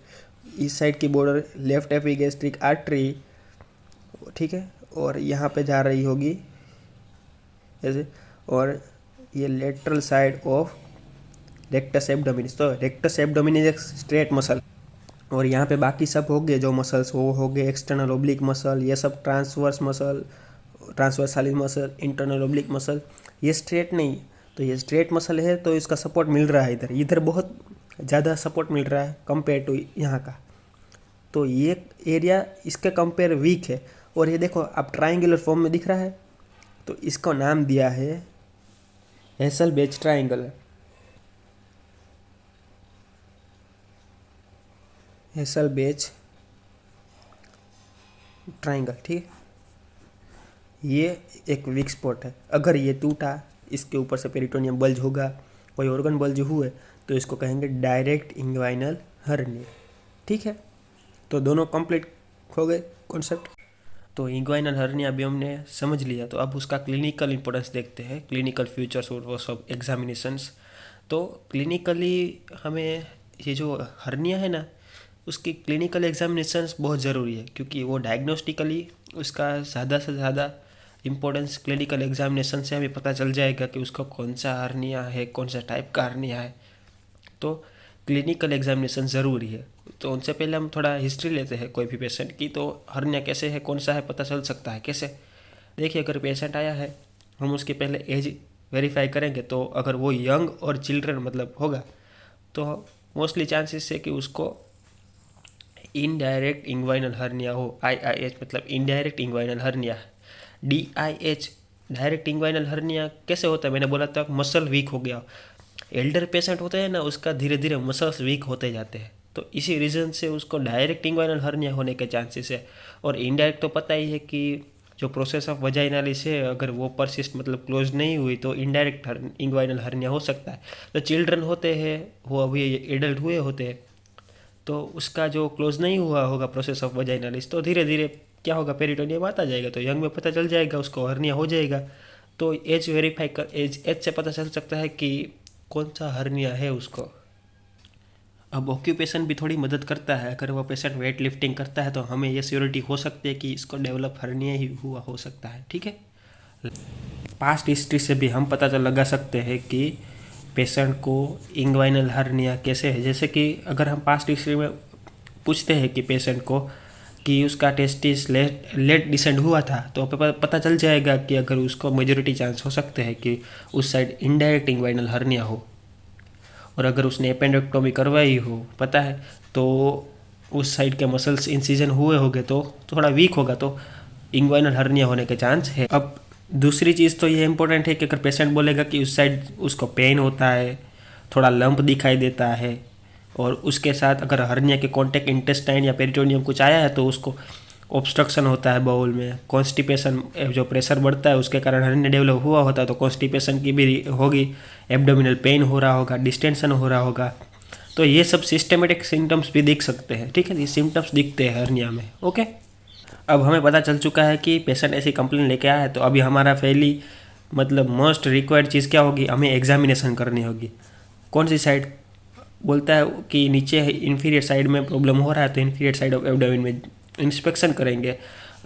इस साइड की बॉर्डर लेफ्ट एपिगेस्ट्रिक आर्टरी, ठीक है, और यहाँ पे जा रही होगी ऐसे, और ये lateral side of rectus abdominis. तो रेक्टस एब्डोमिनिस एक स्ट्रेट मसल, और यहाँ पे बाकी सब हो गए जो मसल्स, वो हो गए एक्सटर्नल ओब्लिक मसल, ये सब transverse muscle, ट्रांसवर्सालिस muscle, internal oblique muscle, ये स्ट्रेट नहीं, तो ये स्ट्रेट मसल है, तो इसका सपोर्ट मिल रहा है इधर बहुत ज़्यादा सपोर्ट मिल रहा है कंपेयर टू यहाँ का, तो ये एरिया इसके कंपेयर वीक है। और ये देखो अब ट्राइंगुलर फॉर्म में दिख रहा है, तो इसको नाम दिया है हेसलबेच ट्राइंगल, हेसलबेच ट्राइंगल, ठीक है। ये एक वीक स्पॉट है, अगर ये टूटा, इसके ऊपर से पेरिटोनियम बल्ज होगा, कोई ऑर्गन बल्ज हुए, तो इसको कहेंगे डायरेक्ट इंग्वाइनल हर्निया, ठीक है। तो दोनों कंप्लीट हो गए कॉन्सेप्ट। तो इंग्वाइनल हर्निया अभी हमने समझ लिया, तो अब उसका क्लिनिकल इंपॉर्टेंस देखते हैं, क्लिनिकल फीचर्स और वो सब एग्जामिनेशंस। तो क्लिनिकली हमें ये जो हर्निया है ना, उसकी क्लिनिकल एग्जामिनेशंस बहुत ज़रूरी है, क्योंकि वो डायग्नोस्टिकली उसका ज़्यादा से ज़्यादा इम्पोर्टेंस क्लिनिकल एग्जामिनेशन से हमें पता चल जाएगा कि उसका कौन सा हर्निया है, कौन सा टाइप का हर्निया है। तो क्लिनिकल एग्जामिनेशन ज़रूरी है। तो उनसे पहले हम थोड़ा हिस्ट्री लेते हैं कोई भी पेशेंट की, तो हर्निया कैसे है, कौन सा है, पता चल सकता है कैसे। देखिए अगर पेशेंट आया है, हम उसके पहले एज वेरीफाई करेंगे, तो अगर वो यंग और चिल्ड्रन मतलब होगा, तो मोस्टली चांसेस है कि उसको इनडायरेक्ट इंग्वाइनल हर्निया हो। IIH मतलब इनडायरेक्ट इंग्वाइनल हर्निया है। DIH डायरेक्ट इंग्वाइनल हर्निया कैसे होता है, मैंने बोला था मसल वीक हो गया। एल्डर पेशेंट होते हैं ना, उसका धीरे धीरे मसल्स वीक होते जाते हैं, तो इसी रीज़न से उसको डायरेक्ट इंग्वाइनल हर्निया होने के चांसेस है। और इनडायरेक्ट तो पता ही है कि जो प्रोसेस ऑफ वजाइनालिस है, अगर वो परसिस्ट मतलब क्लोज नहीं हुई, तो इनडायरेक्ट इंग्वाइनल हर्निया हो सकता है। तो चिल्ड्रन होते हैं, वो अभी एडल्ट हुए होते हैं, तो उसका जो क्लोज नहीं हुआ होगा प्रोसेस ऑफ वजाइनालिस, तो धीरे धीरे क्या होगा, पेरिटोनियम आता जाएगा, तो यंग में पता चल जाएगा उसको हर्निया हो जाएगा। तो एज वेरीफाई कर, एज से पता चल सकता है कि कौन सा हर्निया है उसको। अब ऑक्यूपेशन भी थोड़ी मदद करता है, अगर वो पेशेंट वेट लिफ्टिंग करता है तो हमें ये श्योरिटी हो सकती है कि इसको डेवलप हर्निया ही हुआ हो सकता है, ठीक है। पास्ट हिस्ट्री से भी हम पता लगा सकते हैं कि पेशेंट को इंग्वाइनल हर्निया कैसे है। जैसे कि अगर हम पास्ट हिस्ट्री में पूछते हैं कि पेशेंट को कि उसका टेस्टिस लेट डिसेंड हुआ था, तो पता चल जाएगा कि अगर उसको मेजोरिटी चांस हो सकते हैं कि उस साइड इनडायरेक्ट इंग्वाइनल हर्निया हो, और अगर उसने एपेंडेक्टोमी करवाई हो पता है, तो उस साइड के मसल्स इंसिजन हुए होंगे तो थोड़ा वीक होगा, तो इंग्वाइनल हर्निया होने के चांस है। अब दूसरी चीज़ तो ये इम्पोर्टेंट है कि अगर पेशेंट बोलेगा कि उस साइड उसको पेन होता है, थोड़ा लंप दिखाई देता है, और उसके साथ अगर हर्निया के कॉन्टेक्ट इंटेस्टाइन या पेरिटोनियम कुछ आया है तो उसको ऑब्स्ट्रक्शन होता है बाउल में, कॉन्स्टिपेशन, जो प्रेशर बढ़ता है उसके कारण हर्निया डेवलप हुआ होता है तो कॉन्स्टिपेशन की भी होगी, एब्डोमिनल पेन हो रहा होगा, डिस्टेंशन हो रहा होगा, तो ये सब सिस्टमेटिक सिम्टम्स भी दिख सकते हैं। ठीक है, ये सिम्टम्स दिखते हैं हर्निया में। ओके, अब हमें पता चल चुका है कि पेशेंट ऐसी कंप्लेन लेके आया है, तो अभी हमारा पहली मतलब मोस्ट रिक्वायर्ड चीज़ क्या होगी, हमें एग्जामिनेशन करनी होगी। कौन सी साइड बोलता है कि नीचे इन्फीरियर साइड में प्रॉब्लम हो रहा है, तो इन्फीरियर साइड ऑफ एब्डोमेन में इंस्पेक्शन करेंगे।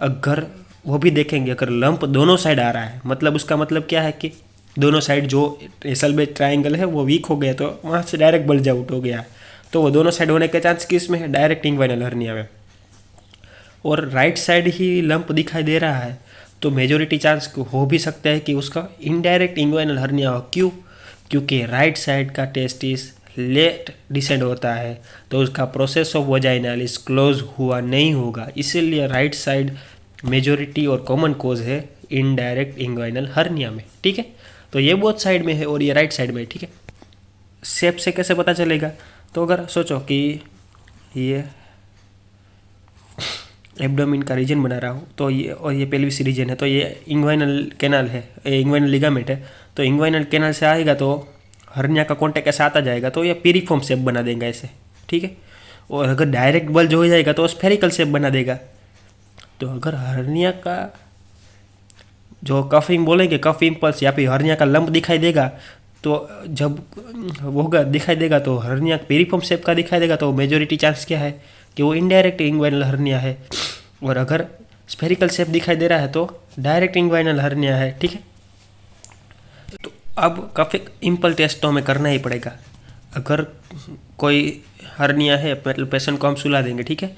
अगर वो भी देखेंगे अगर लंप दोनों साइड आ रहा है, मतलब उसका मतलब क्या है कि दोनों साइड जो एसल बेस ट्राइंगल है वो वीक हो गया, तो वहाँ से डायरेक्ट बल्ज आउट हो गया, तो वो दोनों साइड होने के चांस किस में है, डायरेक्ट इंग्वाइनल हर्निया में। और राइट साइड ही लंप दिखाई दे रहा है, तो मेजोरिटी चांस हो भी सकता है कि उसका इनडायरेक्ट इंग्वाइनल हर्निया हो। क्यों? क्योंकि राइट साइड का टेस्टिस लेट डिसेंड होता है, तो उसका प्रोसेस ऑफ वजाइनालिस क्लोज हुआ नहीं होगा, इसीलिए राइट साइड मेजोरिटी और कॉमन कोज है इनडायरेक्ट इंग्वाइनल हर्निया में। ठीक है, तो ये बोथ साइड में है और ये राइट साइड में है। ठीक है, शेप से कैसे पता चलेगा, तो अगर सोचो कि ये एब्डोमिन का रीजन बना रहा हूँ, तो ये और ये पेल्विस रीजन है, तो ये इंग्वाइनल कैनाल है, इंग्वाइनल लिगामेंट है, तो इंग्वाइनल कैनाल से आएगा तो हर्निया का कॉन्टेक्ट ऐसा आता जाएगा, तो ये पीरिफॉर्म शेप बना देगा ऐसे। ठीक है, और अगर डायरेक्ट बल्ज हो जाएगा तो स्फेरिकल शेप बना देगा। तो अगर हर्निया का जो कफिंग बोलेंगे, कफ इम्पल्स या फिर हर्निया का लंप दिखाई देगा, तो जब वो होगा दिखाई देगा तो हर्निया पीरिफॉर्म शेप का दिखाई देगा, तो मेजोरिटी चांस क्या है कि वो इनडायरेक्ट इंग्वाइनल हर्निया है। और अगर स्फेरिकल शेप दिखाई दे रहा है तो डायरेक्ट इंग्वाइनल हर्निया है। ठीक है, तो अब कफिक इम्पल टेस्ट तो हमें करना ही पड़ेगा। अगर कोई हर्निया है मतलब पेशेंट को हम सुला देंगे। ठीक है,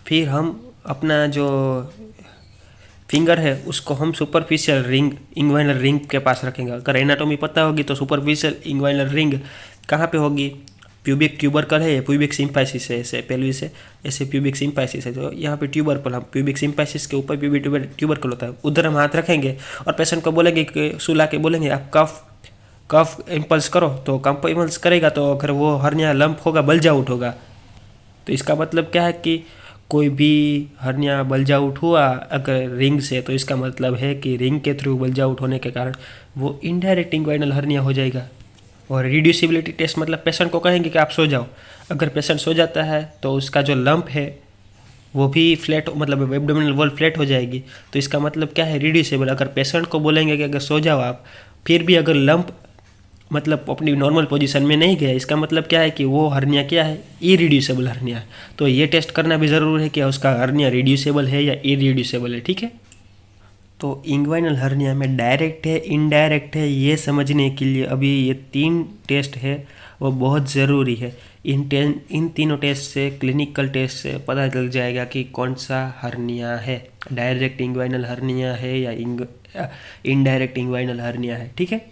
फिर हम अपना जो फिंगर है उसको हम सुपरफिशियल रिंग, इंग्वाइनल रिंग के पास रखेंगे। अगर एनाटॉमी पता होगी तो सुपरफिशियल इंग्वाइनल रिंग कहाँ पे होगी, प्यूबिक ट्यूबरकल है, प्यूबिक सिम्पाइसिस है, ऐसे पेल्विस है, ऐसे प्यूबिक सिम्पाइसिस है, तो यहाँ पे ट्यूबरकल, हम प्यूबिक सिम्पाइसिस के ऊपर प्यूबिक ट्यूबरकल होता है, उधर हम हाथ रखेंगे और पेशेंट को बोलेंगे कि सुला के बोलेंगे आप कफ इम्पल्स करो, तो कफ इम्पल्स करेगा, तो अगर वो हर्निया लंप होगा, बल्ज आउट होगा। तो इसका मतलब क्या है कि कोई भी हर्निया बल्ज आउट हुआ अगर रिंग से, तो इसका मतलब है कि रिंग के थ्रू बल्ज आउट होने के कारण वो इनडायरेक्ट इंग्वाइनल हर्निया हो जाएगा। और रिड्यूसिबिलिटी टेस्ट मतलब पेशेंट को कहेंगे कि आप सो जाओ, अगर पेशेंट सो जाता है तो उसका जो लंप है वो भी फ्लैट, मतलब एब्डोमिनल वॉल फ्लैट हो जाएगी, तो इसका मतलब क्या है, रिड्यूसेबल। अगर पेशेंट को बोलेंगे कि अगर सो जाओ आप, फिर भी अगर लंप मतलब अपनी नॉर्मल पोजीशन में नहीं गया, इसका मतलब क्या है कि वो हर्निया क्या है, इरिड्यूसेबल हर्निया है। तो ये टेस्ट करना भी ज़रूर है कि उसका हर्निया रिड्यूसेबल है या इरिड्यूसेबल है। ठीक है, तो इंग्वाइनल हर्निया में डायरेक्ट है इनडायरेक्ट है ये समझने के लिए अभी ये 3 टेस्ट है वो बहुत ज़रूरी है। इन तीनों टेस्ट से, क्लिनिकल टेस्ट से पता चल जाएगा कि कौन सा हर्निया है, डायरेक्ट इंग्वाइनल हर्निया है या इनडायरेक्ट इंग्वाइनल हर्निया है। ठीक है,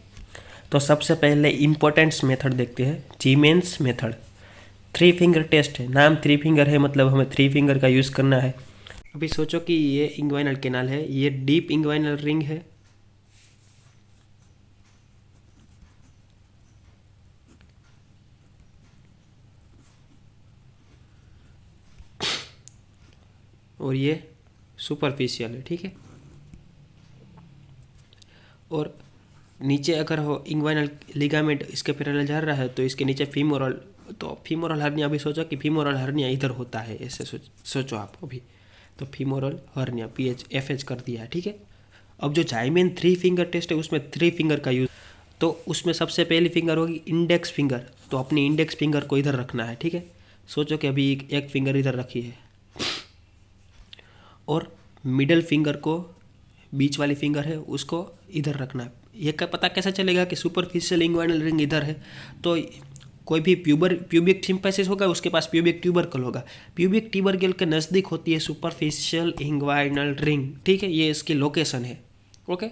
तो सबसे पहले इम्पोर्टेंस मेथड देखते हैं, जीमेंस मेथड। 3 फिंगर टेस्ट है, नाम 3 फिंगर है मतलब हमें 3 फिंगर का यूज़ करना है। अभी सोचो कि ये इंग्वाइनल कैनाल है, ये डीप इंग्वाइनल रिंग है, और ये सुपरफिशियल है। ठीक है, और नीचे अगर हो इंग्वाइनल लिगामेंट इसके पैरेलल जा रहा है तो इसके नीचे फीमोरल, तो फीमोरल हर्निया। अभी सोचो कि फीमोरल हर्निया इधर होता है, ऐसे सोचो आप अभी, तो फीमोरल हर्निया FH कर दिया है। ठीक है, अब जो जाइमेन 3 फिंगर टेस्ट है उसमें 3 फिंगर का यूज़, तो उसमें सबसे पहली फिंगर होगी इंडेक्स फिंगर, तो अपनी इंडेक्स फिंगर को इधर रखना है। ठीक है, सोचो कि अभी एक फिंगर इधर रखी है और मिडल फिंगर को, बीच वाली फिंगर है उसको इधर रखना है। ये का पता कैसे चलेगा कि सुपरफिशियल इंग्वाइनल रिंग इधर है, तो कोई भी प्यूबिक सिम्फाइसिस होगा उसके पास प्यूबिक ट्यूबरकल होगा। प्यूबिक ट्यूबरकल के नज़दीक होती है सुपरफिशियल इंग्वाइनल रिंग, ठीक है, ये इसकी लोकेशन है। ओके,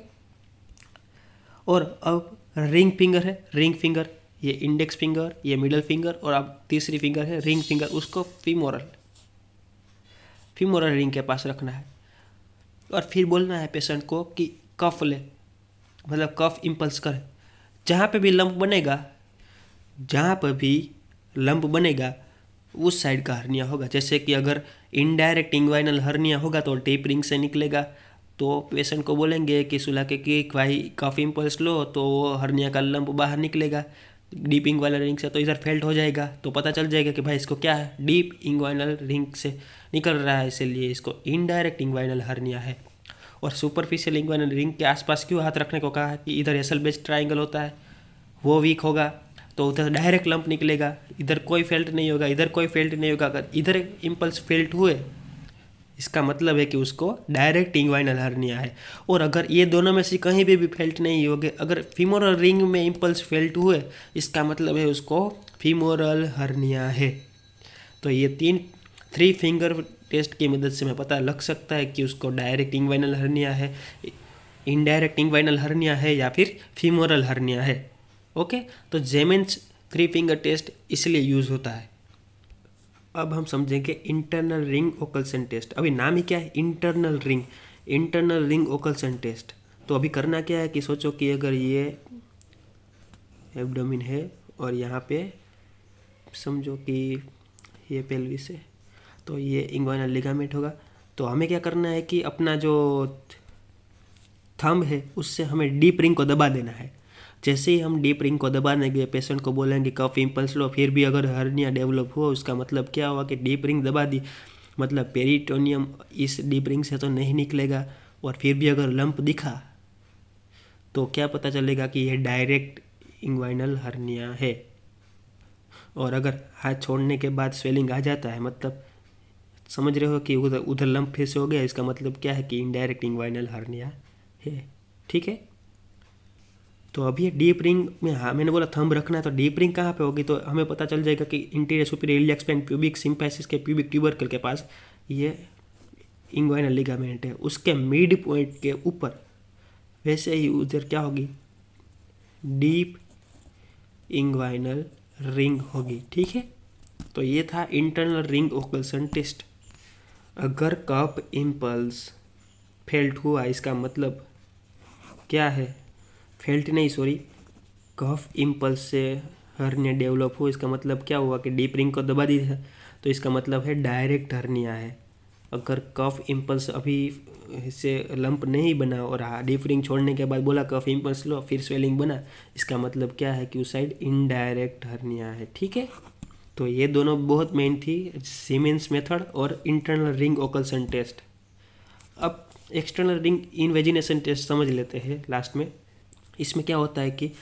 और अब रिंग फिंगर है, रिंग फिंगर, ये इंडेक्स फिंगर, ये मिडल फिंगर, और अब तीसरी फिंगर है रिंग फिंगर, उसको फीमोरल रिंग के पास रखना है। और फिर बोलना है पेशेंट को कि कफ ले, मतलब कफ इम्पल्स करे। जहाँ पे भी लंप बनेगा उस साइड का हर्निया होगा। जैसे कि अगर इनडायरेक्ट इंग्वाइनल हर्निया होगा तो टेप रिंग से निकलेगा, तो पेशेंट को बोलेंगे कि सुला के कि भाई कफ इम्पल्स लो, तो वो हर्निया का लंप बाहर निकलेगा। डीप इंग्वाइनल रिंग से तो इधर फेल्ट हो जाएगा, तो पता चल जाएगा कि भाई इसको क्या है, डीप इंग्वाइनल रिंग से निकल रहा है, इसलिए इसको इनडायरेक्ट इंग्वाइनल हर्निया है। और सुपरफिशियल इंग्वाइनल रिंग के आसपास क्यों हाथ रखने को कहा है कि इधर एसल बेस ट्राइंगल होता है, वो वीक होगा तो उधर डायरेक्ट लंप निकलेगा, इधर कोई फेल्ट नहीं होगा, इधर कोई फेल्ट नहीं होगा। अगर इधर इम्पल्स फेल्ट हुए इसका मतलब है कि उसको डायरेक्ट इंग्वाइनल हर्निया है। और अगर ये दोनों में से कहीं भी फेल्ट नहीं होगे, अगर फीमोरल रिंग में इम्पल्स फेल्ट हुए इसका मतलब है उसको फीमोरल हर्निया है। तो ये थ्री फिंगर टेस्ट की मदद से हमें पता लग सकता है कि उसको डायरेक्ट इंग्वाइनल हर्निया है, इनडायरेक्ट इंग्वाइनल हर्निया है, या फिर फीमोरल हर्निया है। ओके, तो जेमेंस थ्री फिंगर टेस्ट इसलिए यूज़ होता है। अब हम समझेंगे इंटरनल रिंग ओकल्सन टेस्ट। अभी नाम ही क्या है, इंटरनल रिंग ओकल्सन टेस्ट। तो अभी करना क्या है कि सोचो कि अगर ये एब्डोमिन है और यहाँ पे समझो कि ये पेल्विस है, तो ये इंग्वाइनल लिगामेंट होगा। तो हमें क्या करना है कि अपना जो थंब है उससे हमें डीप रिंग को दबा देना है। जैसे ही हम डीप रिंग को दबा देंगे, पेशेंट को बोलेंगे कफ इम्पल्स लो, फिर भी अगर हर्निया डेवलप हो उसका मतलब क्या हुआ कि डीप रिंग दबा दी, मतलब पेरिटोनियम इस डीप रिंग से तो नहीं निकलेगा। और फिर भी अगर लंप दिखा तो क्या पता चलेगा कि यह डायरेक्ट इंग्वाइनल हर्निया है। और अगर हाथ छोड़ने के बाद स्वेलिंग आ जाता है, मतलब समझ रहे हो कि उधर लंप फिर से हो गया, इसका मतलब क्या है कि इनडायरेक्ट इंग्वाइनल हर्निया है। ठीक है, तो अभी ये डीप रिंग में, हाँ मैंने बोला थंब रखना है, तो डीप रिंग कहाँ पे होगी, तो हमें पता चल जाएगा कि interior superior iliac spine pubic symphysis के प्यूबिक ट्यूबरकल के पास ये इंग्वाइनल लिगामेंट है, उसके मिड पॉइंट के ऊपर। वैसे ही उधर क्या होगी, डीप इंग्वाइनल रिंग होगी। ठीक है, तो ये था इंटरनल रिंग ओकल्सन टेस्ट। अगर कफ इम्पल्स फेल्ट हुआ इसका मतलब क्या है, फेल्ट नहीं सॉरी, कफ इम्पल्स से हर्निया डेवलप हो इसका मतलब क्या हुआ कि डीप रिंग को दबा दी है, तो इसका मतलब है डायरेक्ट हर्निया है। अगर कफ इम्पल्स अभी से लंप नहीं बना और डीप रिंग छोड़ने के बाद बोला कफ इम्पल्स लो, फिर स्वेलिंग बना, इसका मतलब क्या है कि उस साइड इनडायरेक्ट हर्निया है। ठीक है, तो ये दोनों बहुत मेन थी, सीमेंस मेथड और इंटरनल रिंग ओकल्सन टेस्ट। अब एक्सटर्नल रिंग इनवेजिनेशन टेस्ट समझ लेते हैं लास्ट में। इसमें क्या होता है कि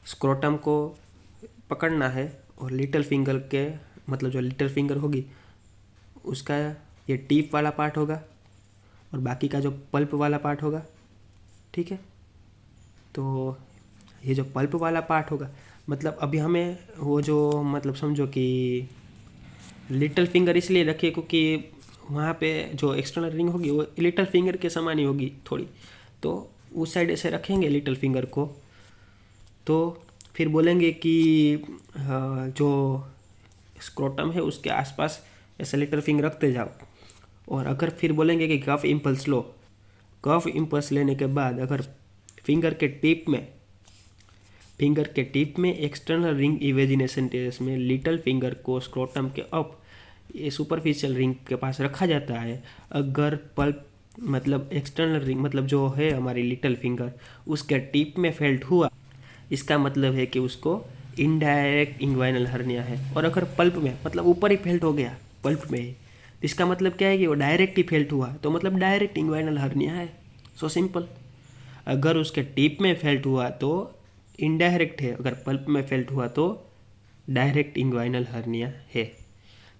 स्क्रोटम को पकड़ना है और लिटिल फिंगर के, मतलब जो लिटिल फिंगर होगी उसका ये टीप वाला पार्ट होगा और बाकी का जो पल्प वाला पार्ट होगा। ठीक है, तो ये जो पल्प वाला पार्ट होगा, मतलब अभी हमें वो जो, मतलब समझो कि लिटिल फिंगर इसलिए रखिए क्योंकि वहाँ पे जो एक्सटर्नल रिंग होगी वो लिटिल फिंगर के समान ही होगी थोड़ी, तो उस साइड ऐसे रखेंगे लिटिल फिंगर को। तो फिर बोलेंगे कि जो स्क्रोटम है उसके आसपास ऐसे लिटिल फिंगर रखते जाओ। और अगर फिर बोलेंगे कि कफ इम्पल्स लो, कफ इम्पल्स लेने के बाद अगर फिंगर के टिप में एक्सटर्नल रिंग इवेजिनेशन टेस्ट में लिटिल फिंगर को स्क्रोटम के अप ये सुपरफिशियल रिंग के पास रखा जाता है। अगर पल्प, मतलब एक्सटर्नल रिंग, मतलब जो है हमारी लिटिल फिंगर, उसके टिप में फेल्ट हुआ, इसका मतलब है कि उसको इनडायरेक्ट इंग्वाइनल हर्निया है। और अगर पल्प में, मतलब ऊपर ही फेल्ट हो गया पल्प में ही, तो इसका मतलब क्या है कि वो डायरेक्ट ही फेल्ट हुआ, तो मतलब डायरेक्ट इंग्वाइनल हर्निया है। So simple. अगर उसके टिप में फेल्ट हुआ तो इनडायरेक्ट है, अगर पल्प में फेल्ट हुआ तो डायरेक्ट इंग्वाइनल हर्निया है।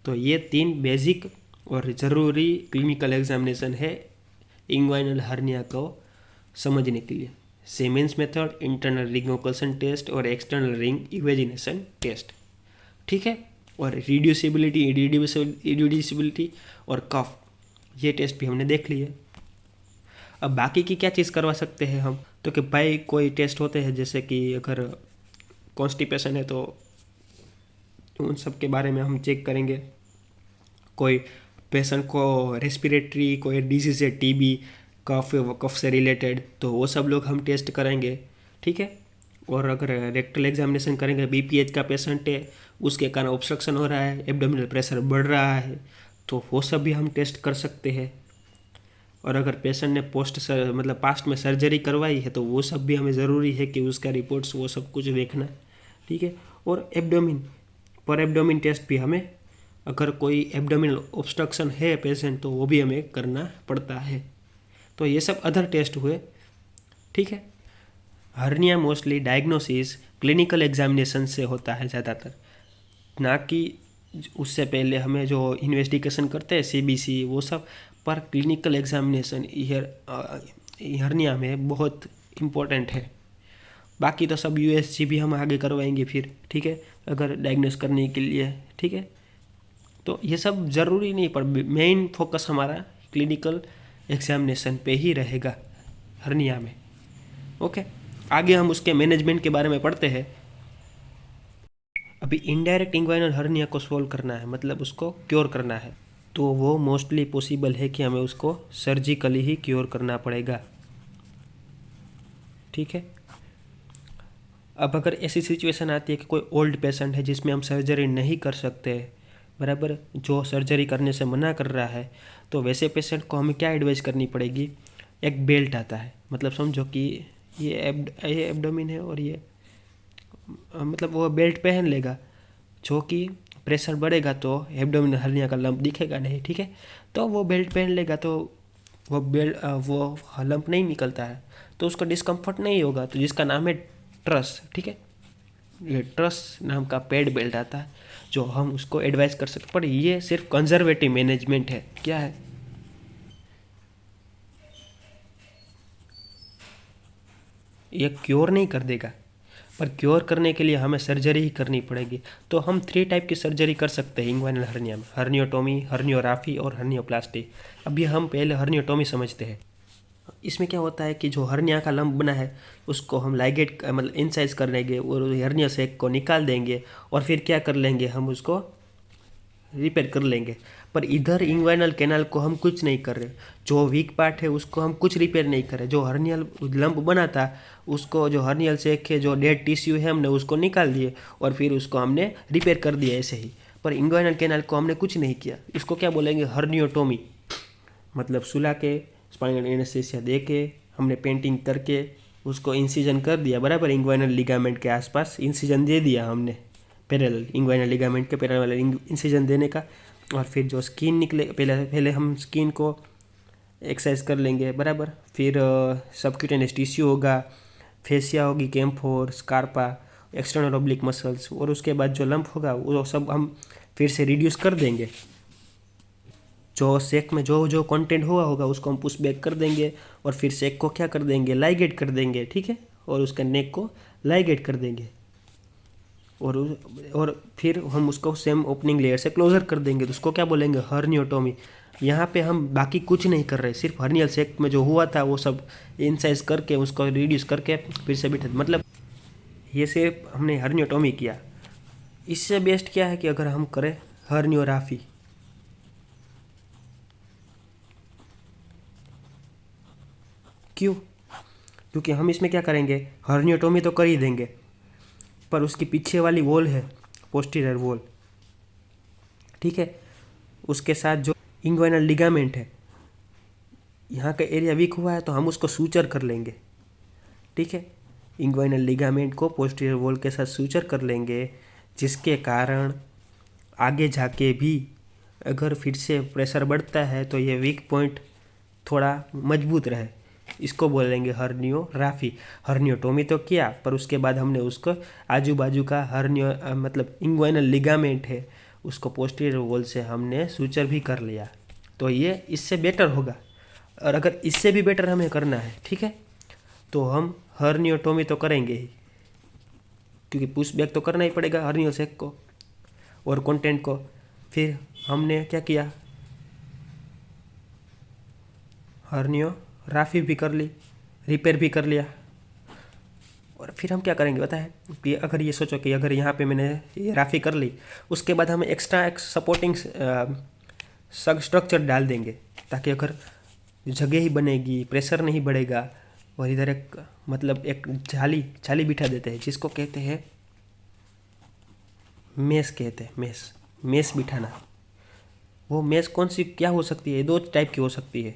तो ये 3 बेसिक और ज़रूरी क्लिनिकल एग्जामिनेशन है इंग्वाइनल हर्निया को समझने के लिए। Zieman's method, internal ring occlusion test और एक्सटर्नल रिंग इवेजिनेशन टेस्ट। ठीक है। और रिड्यूसिबिलिटी, इरिड्यूसिबिलिटी और कफ, ये टेस्ट भी हमने देख लिए। अब बाकी की क्या चीज़ करवा सकते हैं हम, तो कि भाई कोई टेस्ट होते हैं जैसे कि अगर कॉन्स्टिपेशन है तो उन सब के बारे में हम चेक करेंगे। कोई पेशेंट को रेस्पिरेटरी कोई डिजीज़ है, टीबी, कफ से रिलेटेड, तो वो सब लोग हम टेस्ट करेंगे, ठीक है। और अगर रेक्टल एग्जामिनेशन करेंगे, बीपीएच का पेशेंट है, उसके कारण ऑब्स्ट्रक्शन हो रहा है, एब्डोमिनल प्रेशर बढ़ रहा है, तो वो सब भी हम टेस्ट कर सकते हैं। और अगर पेशेंट ने मतलब पास्ट में सर्जरी करवाई है तो वो सब भी हमें ज़रूरी है कि उसका रिपोर्ट्स वो सब कुछ देखना, ठीक है। और पर एब्डोमिन टेस्ट भी हमें, अगर कोई एब्डोमिनल ऑब्स्ट्रक्शन है पेशेंट तो वो भी हमें करना पड़ता है। तो ये सब अदर टेस्ट हुए, ठीक है। Hernia mostly diagnosis clinical examination से होता है ज़्यादातर, ना कि उससे पहले हमें जो इन्वेस्टिगेशन करते हैं सीबीसी वो सब, पर क्लिनिकल एग्जामिनेशन हर्निया में बहुत इम्पोर्टेंट है। बाकी तो सब यूएसजी भी हम आगे करवाएंगे फिर, ठीक है, अगर डायग्नोस करने के लिए, ठीक है। तो ये सब ज़रूरी नहीं, पर मेन फोकस हमारा क्लिनिकल एग्जामिनेशन पे ही रहेगा हर्निया में, ओके। आगे हम उसके मैनेजमेंट के बारे में पढ़ते हैं। अभी इनडायरेक्ट इंग्वाइनल हर्निया को सोल्व करना है, मतलब उसको क्योर करना है, तो वो मोस्टली पॉसिबल है कि हमें उसको सर्जिकली ही क्योर करना पड़ेगा, ठीक है। अब अगर ऐसी सिचुएशन आती है कि कोई ओल्ड पेशेंट है जिसमें हम सर्जरी नहीं कर सकते, बराबर, जो सर्जरी करने से मना कर रहा है, तो वैसे पेशेंट को हमें क्या एडवाइस करनी पड़ेगी। एक बेल्ट आता है, मतलब समझो कि ये एब्डोमिन है और ये मतलब वो बेल्ट पहन लेगा, जो कि प्रेशर बढ़ेगा तो एब्डोमिनल हर्निया का लंप दिखेगा नहीं, ठीक है। तो वो बेल्ट पहन लेगा तो वो लंप नहीं निकलता है, तो उसको डिस्कम्फर्ट नहीं होगा, तो जिसका नाम है ट्रस, ठीक है। ये ट्रस नाम का पैड बेल्ट आता है जो हम उसको एडवाइस कर सकते, पर ये सिर्फ कंजर्वेटिव मैनेजमेंट है। क्या है, ये क्योर नहीं कर देगा, पर क्योर करने के लिए हमें सर्जरी ही करनी पड़ेगी। तो हम 3 टाइप की सर्जरी कर सकते हैं इंग्वाइनल हर्निया में, हर्नियोटोमी, हर्नियोराफी और हर्नियोप्लास्टी। अभी हम पहले हर्नियोटोमी समझते हैं। इसमें क्या होता है कि जो हर्निया का लंप बना है उसको हम लाइगेट मतलब इंसाइज कर लेंगे और हर्निया सैक को निकाल देंगे, और फिर क्या कर लेंगे, हम उसको रिपेयर कर लेंगे। पर इधर इंग्वाइनल कैनाल को हम कुछ नहीं कर रहे, जो वीक पार्ट है उसको हम कुछ रिपेयर नहीं कर रहे। जो हर्नियल लंप बना था उसको, जो हर्नियल सैक है, जो डेड टिश्यू है, हमने उसको निकाल दिए और फिर उसको हमने रिपेयर कर दिया ऐसे ही। पर इंग्वाइनल कैनाल को हमने कुछ नहीं किया। इसको क्या बोलेंगे, हर्नियोटोमी, मतलब सुला के स्पाइनल एनेस्थीसिया दे के हमने पेंटिंग करके उसको इंसिजन कर दिया, बराबर, इंग्वाइनल लिगामेंट के आसपास इंसिजन दे दिया हमने, पैरेलल इंग्वाइनल लिगामेंट के पैरेलल इंसिजन देने का। और फिर जो स्किन निकले, पहले हम स्किन को एक्सरसाइज कर लेंगे, बराबर। फिर सबक्यूटेनियस टिश्यू होगा, फेसिया होगी, कैम्फोर, स्कारपा, एक्सटर्नल ऑब्लिक मसल्स, और उसके बाद जो लंप होगा वो सब हम फिर से रिड्यूस कर देंगे। जो सेक में जो जो कंटेंट हुआ होगा उसको हम पुश बैक कर देंगे, और फिर सेक को क्या कर देंगे, लाइगेट कर देंगे, ठीक है, और उसका नेक को लाइगेट कर देंगे, और फिर हम उसको सेम ओपनिंग लेयर से क्लोजर कर देंगे, तो उसको क्या बोलेंगे, हर्नियोटोमी। यहाँ पे हम बाकी कुछ नहीं कर रहे, सिर्फ हर्नियल सेक में जो हुआ था वो सब इंसाइज करके उसको रिड्यूस करके फिर से बिठा, मतलब ये सिर्फ हमने हर्नियोटोमी किया। इससे बेस्ट क्या है कि अगर हम करें हर्नियोराफी। क्यों, क्योंकि हम इसमें क्या करेंगे, हर्नियोटोमी तो कर ही देंगे, पर उसकी पीछे वाली वॉल है, पोस्टीरियर वॉल, ठीक है, उसके साथ जो इंग्वाइनल लिगामेंट है, यहाँ का एरिया वीक हुआ है तो हम उसको सूचर कर लेंगे, ठीक है। इंग्वाइनल लिगामेंट को पोस्टीरियर वॉल के साथ सूचर कर लेंगे, जिसके कारण आगे जाके भी अगर फिर से प्रेशर बढ़ता है तो ये वीक पॉइंट थोड़ा मजबूत रहे। इसको बोलेंगे हर्नियोराफी। हर्नियोटोमी तो किया, पर उसके बाद हमने उसको आजू बाजू का मतलब इंग्वाइनल लिगामेंट है उसको पोस्टीरियर वॉल से हमने सूचर भी कर लिया, तो ये इससे बेटर होगा। और अगर इससे भी बेटर हमें करना है, ठीक है, तो हम हर्नियोटोमी तो करेंगे ही, क्योंकि पुश बैक तो करना ही पड़ेगा हर्नियल सेक को। और कंटेंट को। फिर हमने क्या किया, हर्नियोग्राफी भी कर ली, रिपेयर भी कर लिया। और फिर हम क्या करेंगे पता है कि अगर ये सोचो कि अगर यहाँ पे मैंने ये राफी कर ली, उसके बाद हम एक्स्ट्रा एक सपोर्टिंग स्ट्रक्चर डाल देंगे, ताकि अगर जगह ही बनेगी, प्रेशर नहीं बढ़ेगा। और इधर एक मतलब एक जाली जाली बिठा देते हैं, जिसको कहते हैं मेस, कहते हैं मेस, मेस बिठाना। वो मेस कौन सी क्या हो सकती है, 2 टाइप की हो सकती है।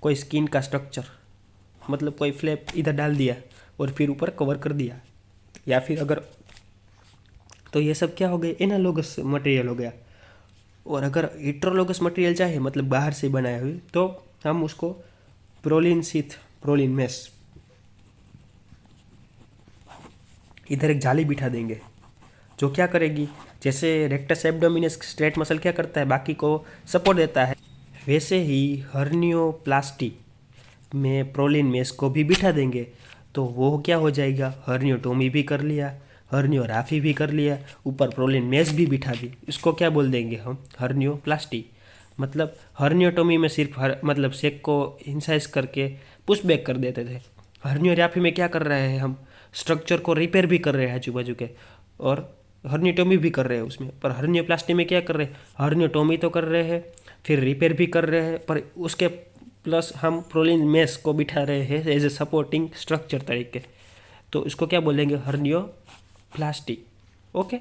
कोई स्किन का स्ट्रक्चर, मतलब कोई फ्लैप इधर डाल दिया और फिर ऊपर कवर कर दिया, या फिर अगर तो ये सब क्या हो गए, एनालॉगस मटेरियल हो गया। और अगर हेट्रोलॉगस मटेरियल चाहे, मतलब बाहर से बनाया हुई, तो हम उसको प्रोलिन शीथ, प्रोलिन मेस, इधर एक जाली बिठा देंगे, जो क्या करेगी, जैसे रेक्टस एब्डोमिनस स्ट्रेट मसल क्या करता है, बाकी को सपोर्ट देता है, वैसे ही हर्नियोप्लास्टी में प्रोलिन मेस को भी बिठा देंगे। तो वो क्या हो जाएगा, हर्नियोटोमी भी कर लिया, हर्नियोग्राफी भी कर लिया, ऊपर प्रोलिन मेस भी बिठा दी। इसको क्या बोल देंगे हम, हर्नियोप्लास्टी। मतलब हर्नियोटोमी में सिर्फ मतलब सेक को इंसाइज करके पुश बैक कर देते थे। हर्नियोग्राफी में क्या कर रहे हैं हम, स्ट्रक्चर को रिपेयर भी कर रहे हैं आजू बाजू के, और हर्नियोटोमी भी कर रहे हैं उसमें। पर हर्नियोप्लास्टी में क्या कर रहे हैं, हर्नियोटोमी तो कर रहे हैं, फिर रिपेयर भी कर रहे हैं, पर उसके प्लस हम प्रोलिन मेस को बिठा रहे हैं एज ए सपोर्टिंग स्ट्रक्चर तरीके। तो इसको क्या बोलेंगे, हर्नियोप्लास्टी। ओके,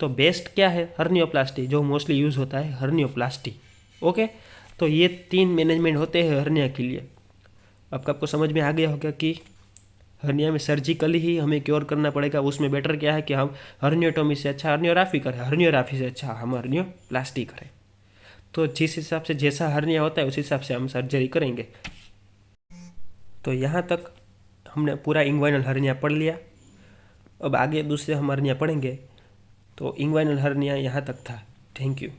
तो बेस्ट क्या है, हर्नियोप्लास्टी, जो मोस्टली यूज़ होता है हर्नियोप्लास्टी। ओके, तो ये 3 मैनेजमेंट होते हैं हर्निया के लिए। अब आपको समझ में आ गया होगा कि हर्निया में सर्जिकली ही हमें क्योर करना पड़ेगा, उसमें बेटर क्या है कि हम हर्नियोटोमी से अच्छा हर्नियोग्राफी करें, हर्नियोग्राफी से अच्छा हम हर्नियोप्लास्टी करें। तो जिस हिसाब से जैसा हर्निया होता है उस हिसाब से हम सर्जरी करेंगे। तो यहाँ तक हमने पूरा इंग्वाइनल हर्निया पढ़ लिया। अब आगे दूसरे हम हर्निया पढ़ेंगे। तो इंग्वाइनल हर्निया यहाँ तक था। Thank you.